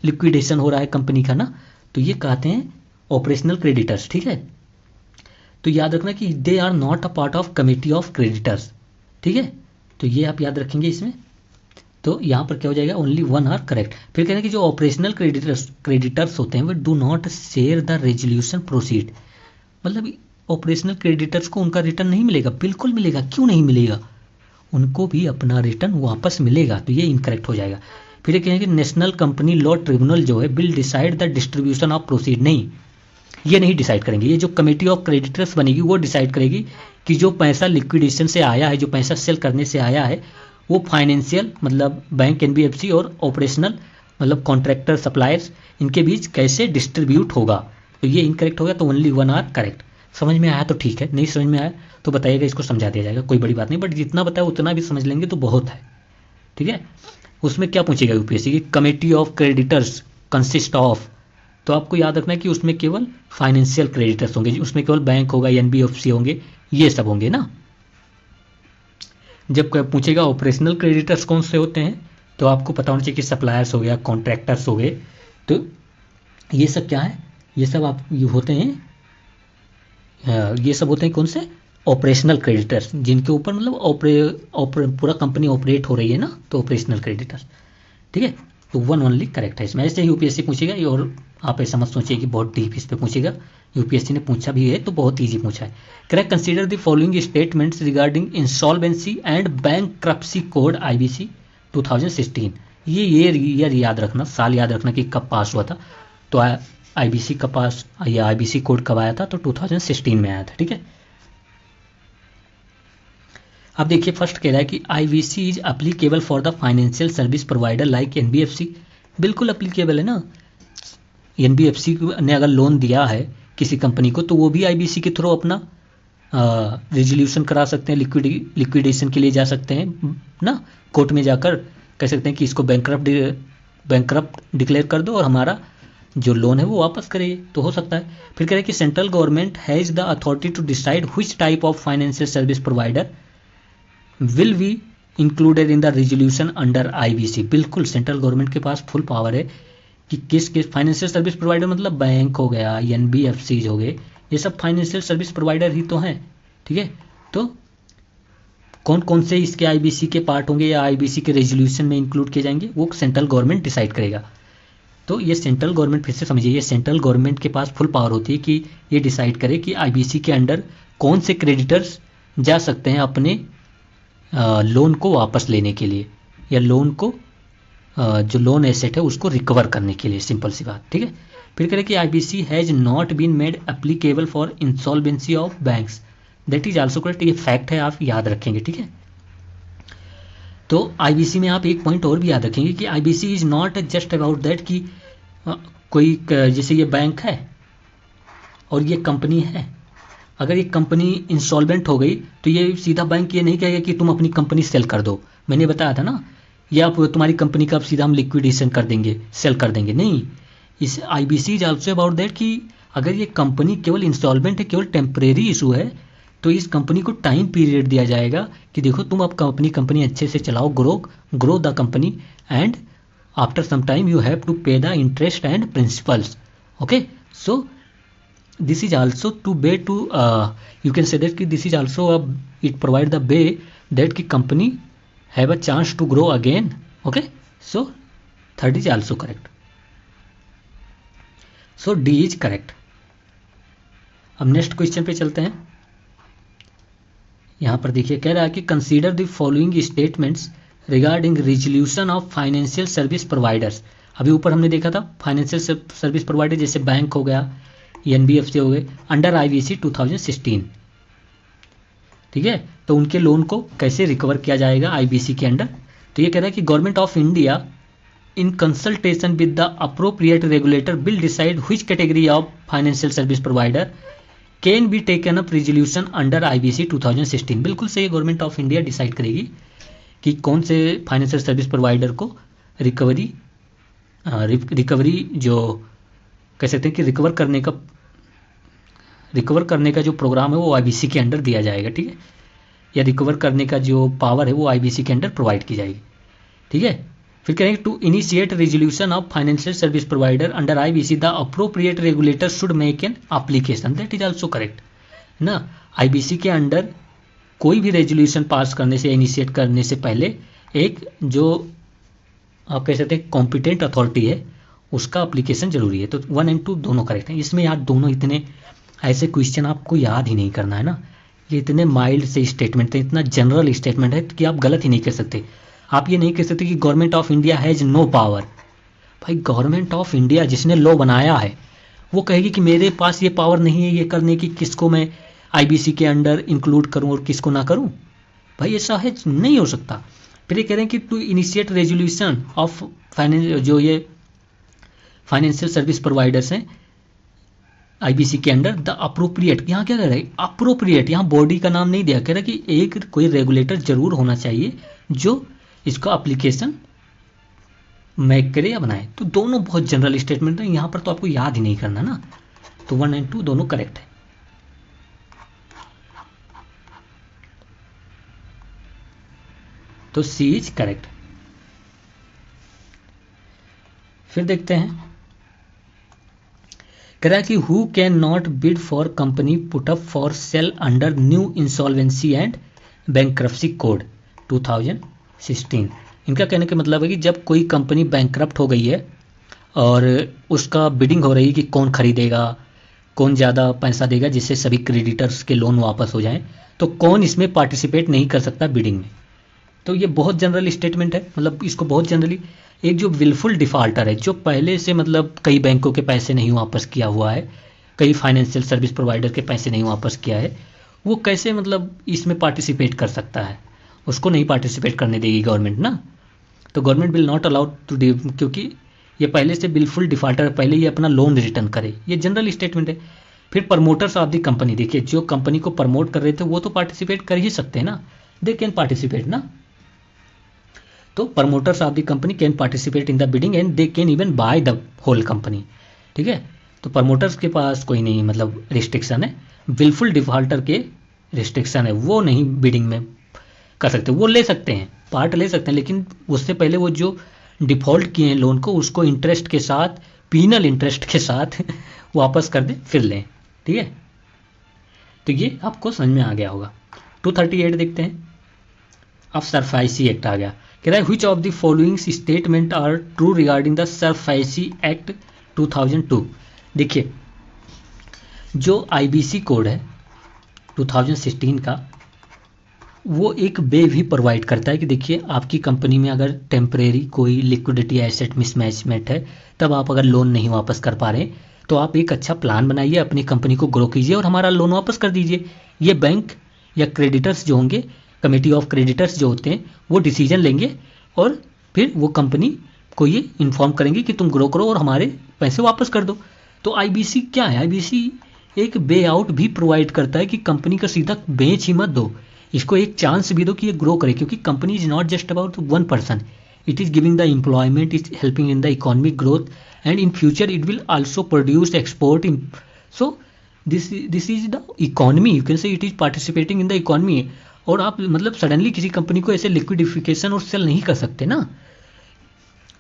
Speaker 1: लिक्विडेशन हो रहा है कंपनी का ना, तो ये कहते हैं ऑपरेशनल क्रेडिटर्स, ठीक है। तो याद रखना कि they are not a part of committee of creditors, ठीक है। तो ये आप याद रखेंगे इसमें। तो यहाँ पर क्या हो जाएगा, ओनली 1 आर करेक्ट। फिर कहते हैं कि जो ऑपरेशनल क्रेडिटर्स होते हैं वो do not share the resolution proceed, मतलब ऑपरेशनल क्रेडिटर्स को उनका रिटर्न नहीं मिलेगा, बिल्कुल मिलेगा, क्यों नहीं मिलेगा, उनको भी अपना रिटर्न वापस मिलेगा, तो ये इनकरेक्ट हो जाएगा। फिर कहें कि नेशनल कंपनी लॉ ट्रिब्यूनल जो है will decide the distribution of proceed, नहीं ये नहीं डिसाइड करेंगे, ये जो कमेटी ऑफ क्रेडिटर्स बनेगी वो डिसाइड करेगी कि जो पैसा लिक्विडेशन से आया है, जो पैसा सेल करने से आया है, वो फाइनेंशियल मतलब बैंक एनबीएफसी और ऑपरेशनल मतलब कॉन्ट्रैक्टर सप्लायर्स इनके बीच कैसे डिस्ट्रीब्यूट होगा। तो ये इनकरेक्ट हो गया, तो ओनली 1 आर करेक्ट। समझ में आया तो ठीक है, नहीं समझ में आया तो बताइएगा, इसको समझा दिया जाएगा, कोई बड़ी बात नहीं, बट जितना बताया उतना भी समझ लेंगे तो बहुत है, ठीक है। उसमें क्या पूछेगा यूपीएससी की, committee of creditors consist of, तो आपको याद रखना है कि उसमें केवल फाइनेंशियल क्रेडिटर्स होंगे, उसमें केवल बैंक होगा, एनबीएफसी होंगे, ये सब होंगे ना। जब पूछेगा ऑपरेशनल क्रेडिटर्स कौन से होते हैं, तो आपको पता होना चाहिए कि सप्लायर्स हो गया, कॉन्ट्रैक्टर्स हो गए, तो ये सब क्या है, ये सब आप ये होते हैं, ये सब होते हैं कौन से, ऑपरेशनल क्रेडिटर्स, जिनके ऊपर मतलब पूरा कंपनी ऑपरेट हो रही है ना, तो ऑपरेशनल क्रेडिटर्स, ठीक है। तो 1 ओनली करेक्ट है इसमें। ऐसे यूपीएससी पूछेगा, और आप ऐसा मत सोचिए कि बहुत डीप इस पे पूछेगा, यूपीएससी ने पूछा भी है तो बहुत ईजी पूछा है। Correct, consider the following statements regarding insolvency and bankruptcy code IBC 2016। ये ईयर याद रखना, साल याद रखना कि कब पास हुआ था। तो आईबीसी का पास या आईबीसी कोड कब आया था, तो 2016 में आया था, ठीक है। अब देखिए फर्स्ट कह रहा है कि IBC is applicable for the financial service provider like NBFC, बिल्कुल अप्लीकेबल है ना। एनबीएफसी ने अगर लोन दिया है किसी कंपनी को तो वो भी आईबीसी के थ्रू अपना रिजोल्यूशन करा सकते हैं, लिक्विडेशन के लिए जा सकते हैं ना, कोर्ट में जाकर कह सकते हैं कि इसको बैंकरप्ट डिक्लेयर कर दो और हमारा जो लोन है वो वापस करिए, तो हो सकता है। फिर कह रहे हैं कि central government has the authority to decide which type of financial service provider will be included in the resolution under IBC. बिल्कुल सेंट्रल गवर्नमेंट के पास फुल पावर है कि किस फाइनेंशियल सर्विस प्रोवाइडर, मतलब बैंक हो गया, एनबीएफसी हो गए, ये सब फाइनेंशियल सर्विस प्रोवाइडर ही तो हैं, ठीक है। तो कौन कौन से इसके आईबीसी के पार्ट होंगे या आईबीसी के रेजोल्यूशन में इंक्लूड किए जाएंगे वो सेंट्रल गवर्नमेंट डिसाइड करेगा। तो ये सेंट्रल गवर्नमेंट, फिर से समझिए, ये सेंट्रल गवर्नमेंट के पास फुल पावर होती है कि ये डिसाइड करे कि आईबीसी के अंडर कौन से क्रेडिटर्स जा सकते हैं अपने लोन को वापस लेने के लिए, या लोन को जो लोन एसेट है उसको रिकवर करने के लिए, सिंपल सी बात, ठीक है। फिर कह रहे कि IBC has not been made applicable for insolvency of banks, that is also correct. ये फैक्ट है, आप याद रखेंगे, ठीक है। तो आईबीसी में आप एक पॉइंट और भी याद रखेंगे कि IBC is not just about that कि कोई जैसे ये बैंक है और ये कंपनी है, अगर ये कंपनी इंसॉल्वेंट हो गई तो ये सीधा बैंक ये नहीं कहेगा कि तुम अपनी कंपनी सेल कर दो, मैंने बताया था ना, या तुम्हारी कंपनी का अब सीधा हम लिक्विडेशन कर देंगे, सेल कर देंगे, नहीं। इस IBC is also about that कि अगर ये कंपनी केवल इंस्टॉलमेंट है, केवल टेम्परेरी इशू है, तो इस कंपनी को टाइम पीरियड दिया जाएगा कि देखो तुम अब अपनी कंपनी अच्छे से चलाओ, grow the company, and after some time you have to pay the interest and principals, okay. So this is also to way to you can say that कि this is also it provide the way that कि company have a chance to grow again, okay. So third is also correct, so D is correct। अब next question पे चलते हैं। यहाँ पर देखिए कह रहा है कि consider the following statements regarding resolution of financial service providers. अभी ऊपर हमने देखा था फाइनेंशियल सर्विस प्रोवाइडर जैसे बैंक हो गया, एनबीएफसी हो गए, अंडर आईबीसी 2016, ठीक है। तो उनके लोन को कैसे रिकवर किया जाएगा आईबीसी के अंडर, तो ये कह रहा है कि government of India in consultation with the appropriate regulator will decide which category of financial service provider can be taken up resolution under IBC 2016। बिल्कुल सही, गवर्नमेंट ऑफ इंडिया डिसाइड करेगी कि कौन से फाइनेंशियल सर्विस प्रोवाइडर को recovery जो कह सकते हैं कि रिकवर करने का जो प्रोग्राम है वो आईबीसी के अंडर दिया जाएगा, ठीक है, या रिकवर करने का जो पावर है वो आईबीसी के अंडर प्रोवाइड की जाएगी, ठीक है। फिर कहेंगे to initiate resolution of financial service provider under IBC the appropriate regulator should make an application, that is also correct ना। आईबीसी के अंडर कोई भी रेजोल्यूशन पास करने से, इनिशिएट करने से पहले एक जो आप कह सकते हैं कॉम्पिटेंट अथॉरिटी है उसका एप्लीकेशन जरूरी है। तो 1 और 2 दोनों करेक्ट हैं। इसमें यार दोनों इतने ऐसे क्वेश्चन आपको याद ही नहीं करना है ना, ये इतने माइल्ड से स्टेटमेंट है, इतना जनरल स्टेटमेंट है कि आप गलत ही नहीं कर सकते। आप ये नहीं कह सकते कि government of India has no power. भाई गवर्नमेंट ऑफ इंडिया जिसने लॉ बनाया है वो कहेगी कि मेरे पास ये पावर नहीं है ये करने की, किसको मैं आईबीसी के अंडर इंक्लूड करूं और किसको ना करूं, भाई ऐसा है नहीं हो सकता। फिर ये कह रहे हैं कि टू इनिशिएट रेजोल्यूशन ऑफ जो ये फाइनेंशियल सर्विस प्रोवाइडर्स हैं आईबीसी के अंडर द अप्रोप्रिएट, यहाँ क्या कह रहा है अप्रोप्रिएट, यहाँ बॉडी का नाम नहीं दिया, कह रहा है कि एक कोई रेगुलेटर जरूर होना चाहिए जो इसका एप्लीकेशन मेक करे या बनाए। तो दोनों बहुत जनरल स्टेटमेंट है, यहाँ पर तो आपको याद ही नहीं करना ना। तो 1 और 2 दोनों करेक्ट है। तो सी इज करेक्ट। फिर देखते हैं कह रहा है कि who can not bid for company put up for sale under new insolvency and bankruptcy code 2016। इनका कहने का मतलब है कि जब कोई कंपनी बैंकरप्ट हो गई है और उसका बिडिंग हो रही है कि कौन खरीदेगा, कौन ज़्यादा पैसा देगा जिससे सभी क्रेडिटर्स के लोन वापस हो जाएं, तो कौन इसमें पार्टिसिपेट नहीं कर सकता बिडिंग में। तो ये बहुत जनरल स्टेटमेंट है, मतलब इसको बहुत जनरली एक जो विलफुल डिफ़ॉल्टर है, जो पहले से मतलब कई बैंकों के पैसे नहीं वापस किया हुआ है, कई फाइनेंशियल सर्विस प्रोवाइडर के पैसे नहीं वापस किया है, वो कैसे मतलब इसमें पार्टिसिपेट कर सकता है, उसको नहीं पार्टिसिपेट करने देगी गवर्नमेंट ना। तो government will not allowed to, क्योंकि ये पहले से बिल्कुल डिफॉल्टर, पहले ये अपना लोन रिटर्न करे, ये जनरल स्टेटमेंट है। फिर प्रमोटर्स ऑफ द कंपनी, देखिए जो कंपनी को प्रमोट कर रहे थे वो तो पार्टिसिपेट कर ही सकते हैं ना, दे कैन पार्टिसिपेट ना। तो promoters of the company can participate in the bidding and they can even buy the whole company, ठीक है। तो प्रमोटर्स के पास कोई नहीं मतलब रिस्ट्रिक्शन है, विलफुल डिफॉल्टर के रिस्ट्रिक्शन है, वो नहीं बिडिंग में कर सकते, वो ले सकते हैं, पार्ट ले सकते हैं, लेकिन उससे पहले वो जो डिफॉल्ट किए हैं लोन को उसको इंटरेस्ट के साथ, पीनल इंटरेस्ट के साथ वापस कर दें फिर लें, ठीक है। तो ये आपको समझ में आ गया होगा। 238 देखते हैं। अब सरफाइसी एक्ट आ गया, कह रहा है which of the following statement are true regarding the SARFAESI act 2002। देखिए जो आईबीसी कोड है 2016 का, वो एक वे भी प्रोवाइड करता है कि देखिए आपकी कंपनी में अगर टेम्परेरी कोई लिक्विडिटी एसेट मिसमैचमेंट है, तब आप अगर लोन नहीं वापस कर पा रहे तो आप एक अच्छा प्लान बनाइए, अपनी कंपनी को ग्रो कीजिए और हमारा लोन वापस कर दीजिए। ये बैंक या क्रेडिटर्स जो होंगे, कमेटी ऑफ क्रेडिटर्स जो होते हैं, वो डिसीजन लेंगे और फिर वो कंपनी को ये इन्फॉर्म करेंगे कि तुम ग्रो करो और हमारे पैसे वापस कर दो। तो आईबीसी क्या है, आईबीसी एक बे आउट भी प्रोवाइड करता है कि कंपनी का सीधा बेच ही मत दो, इसको एक चांस भी दो कि ये ग्रो करे, क्योंकि company is not just about one person, it is giving the employment, is helping in the economic growth and in future it will also produce export in, so this is the economy, you can say it is participating in the economy. और आप मतलब suddenly किसी company को ऐसे लिक्विडिफिकेशन और cell नहीं कर सकते ना।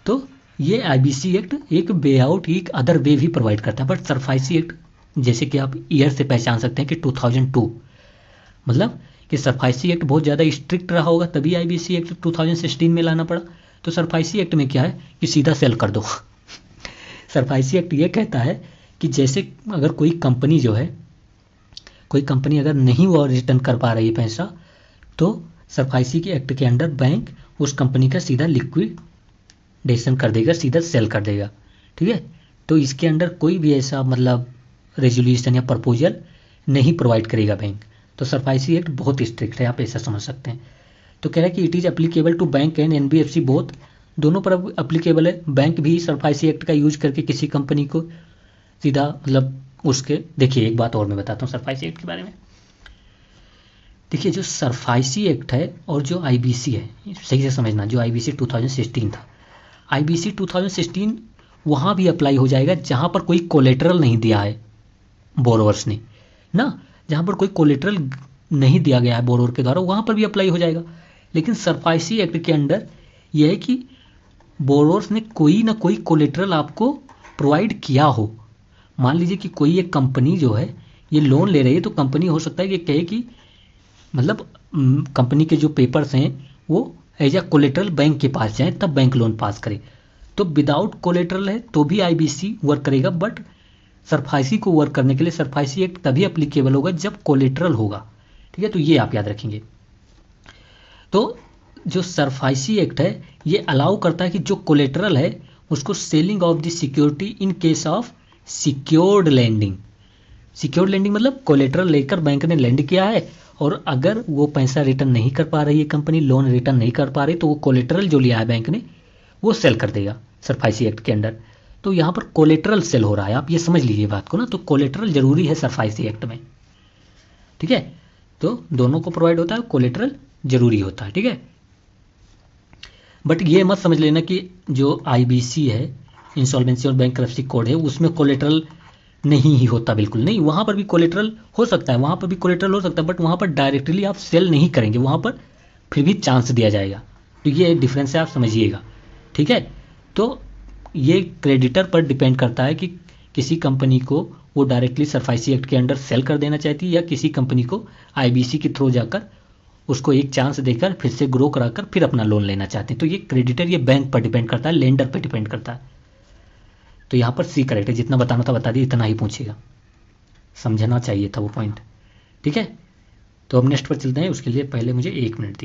Speaker 1: तो ये आईबीसी एक्ट एक बे आउट, एक अदर वे भी प्रोवाइड करता है। बट सरफाइसी एक्ट जैसे कि आप ईयर से पहचान सकते हैं कि 2002, मतलब कि सरफाइसी एक्ट बहुत ज़्यादा स्ट्रिक्ट रहा होगा, तभी आईबीसी एक्ट 2016 में लाना पड़ा। तो सरफाइसी एक्ट में क्या है कि सीधा सेल कर दो। सरफाइसी एक्ट ये कहता है कि जैसे अगर कोई कंपनी जो है, कोई कंपनी अगर नहीं वो रिटर्न कर पा रही है पैसा, तो सरफाइसी के एक्ट के अंडर बैंक उस कंपनी का सीधा लिक्विडेशन कर देगा, सीधा सेल कर देगा, ठीक है। तो इसके अंडर कोई भी ऐसा मतलब रेजोल्यूशन या प्रपोजल नहीं प्रोवाइड करेगा बैंक। तो सरफाइसी एक्ट बहुत स्ट्रिक्ट है, आप ऐसा समझ सकते हैं। तो कह रहा है कि it is applicable to bank and NBFC both, दोनों पर एप्लीकेबल है। बैंक भी सरफाइसी एक्ट का यूज करके किसी कंपनी को सीधा मतलब उसके, देखिए एक बात और मैं बताता हूँ सरफाइसी एक्ट के बारे में। देखिए जो सरफाइसी एक्ट है और जो आईबीसी है, सही से समझना, जो आईबीसी 2016 था, आईबीसी 2016 वहाँ भी अप्लाई हो जाएगा जहाँ पर कोई कोलेटरल नहीं दिया है बोरोवर्स ने ना, जहाँ पर कोई कोलेटरल नहीं दिया गया है बोरोवर के द्वारा, वहाँ पर भी अप्लाई हो जाएगा। लेकिन सरफाइसी एक्ट के अंडर यह है कि बोरोवर्स ने कोई ना कोई कोलेटरल आपको प्रोवाइड किया हो। मान लीजिए कि कोई एक कंपनी जो है ये लोन ले रही है, तो कंपनी हो सकता है कि कहे कि मतलब कंपनी के जो पेपर्स हैं वो एज अ कोलेटरल बैंक के पास जाएं, तब बैंक लोन पास करे। तो विदाउट कोलेटरल है तो भी आईबीसी वर्क करेगा, बट सरफाइसी को वर्क करने के लिए सरफाइसी एक्ट तभी एप्लीकेबल होगा जब कोलेटरल होगा, ठीक है। तो ये आप याद रखेंगे। तो जो सरफाइसी एक्ट है ये अलाउ करता है कि जो कोलेटरल है उसको selling of the security in case of secured lending. Secured lending मतलब कोलेटरल लेकर बैंक ने लैंड किया है और अगर वो पैसा रिटर्न नहीं कर पा रही है कंपनी, लोन रिटर्न नहीं कर पा रही, तो वो कोलेटरल जो लिया है बैंक ने वो सेल कर देगा सरफाइसी एक्ट के अंडर। तो यहाँ पर कोलेटरल सेल हो रहा है, आप ये समझ लीजिए बात को ना। तो कोलेटरल जरूरी है सरफाइसी एक्ट में, ठीक है। तो दोनों को प्रोवाइड होता है, कोलेटरल जरूरी होता है, ठीक है। बट ये मत समझ लेना कि जो आईबीसी है, इंसॉल्वेंसी और बैंक्रप्सी कोड है, उसमें कोलेटरल नहीं ही होता, बिल्कुल नहीं। वहाँ पर भी कोलेटरल हो सकता है, वहाँ पर भी कोलेटरल हो सकता है, बट वहाँ पर डायरेक्टली आप सेल नहीं करेंगे, वहाँ पर फिर भी चांस दिया जाएगा। तो ये डिफरेंस है, आप समझिएगा, ठीक है। तो ये क्रेडिटर पर डिपेंड करता है कि किसी कंपनी को वो डायरेक्टली सरफाइसी एक्ट के अंडर सेल कर देना चाहती है या किसी कंपनी को आईबीसी के थ्रू जाकर उसको एक चांस देकर फिर से ग्रो कराकर फिर अपना लोन लेना चाहते हैं। तो ये क्रेडिटर, ये बैंक पर डिपेंड करता है, लेंडर पर डिपेंड करता है। तो यहाँ पर सी करेक्ट है, जितना बताना था बता दिए, इतना ही पूछेगा, समझना चाहिए था वो पॉइंट, ठीक है। तो अब नेक्स्ट पर चलते हैं, उसके लिए पहले मुझे 1 मिनट दी।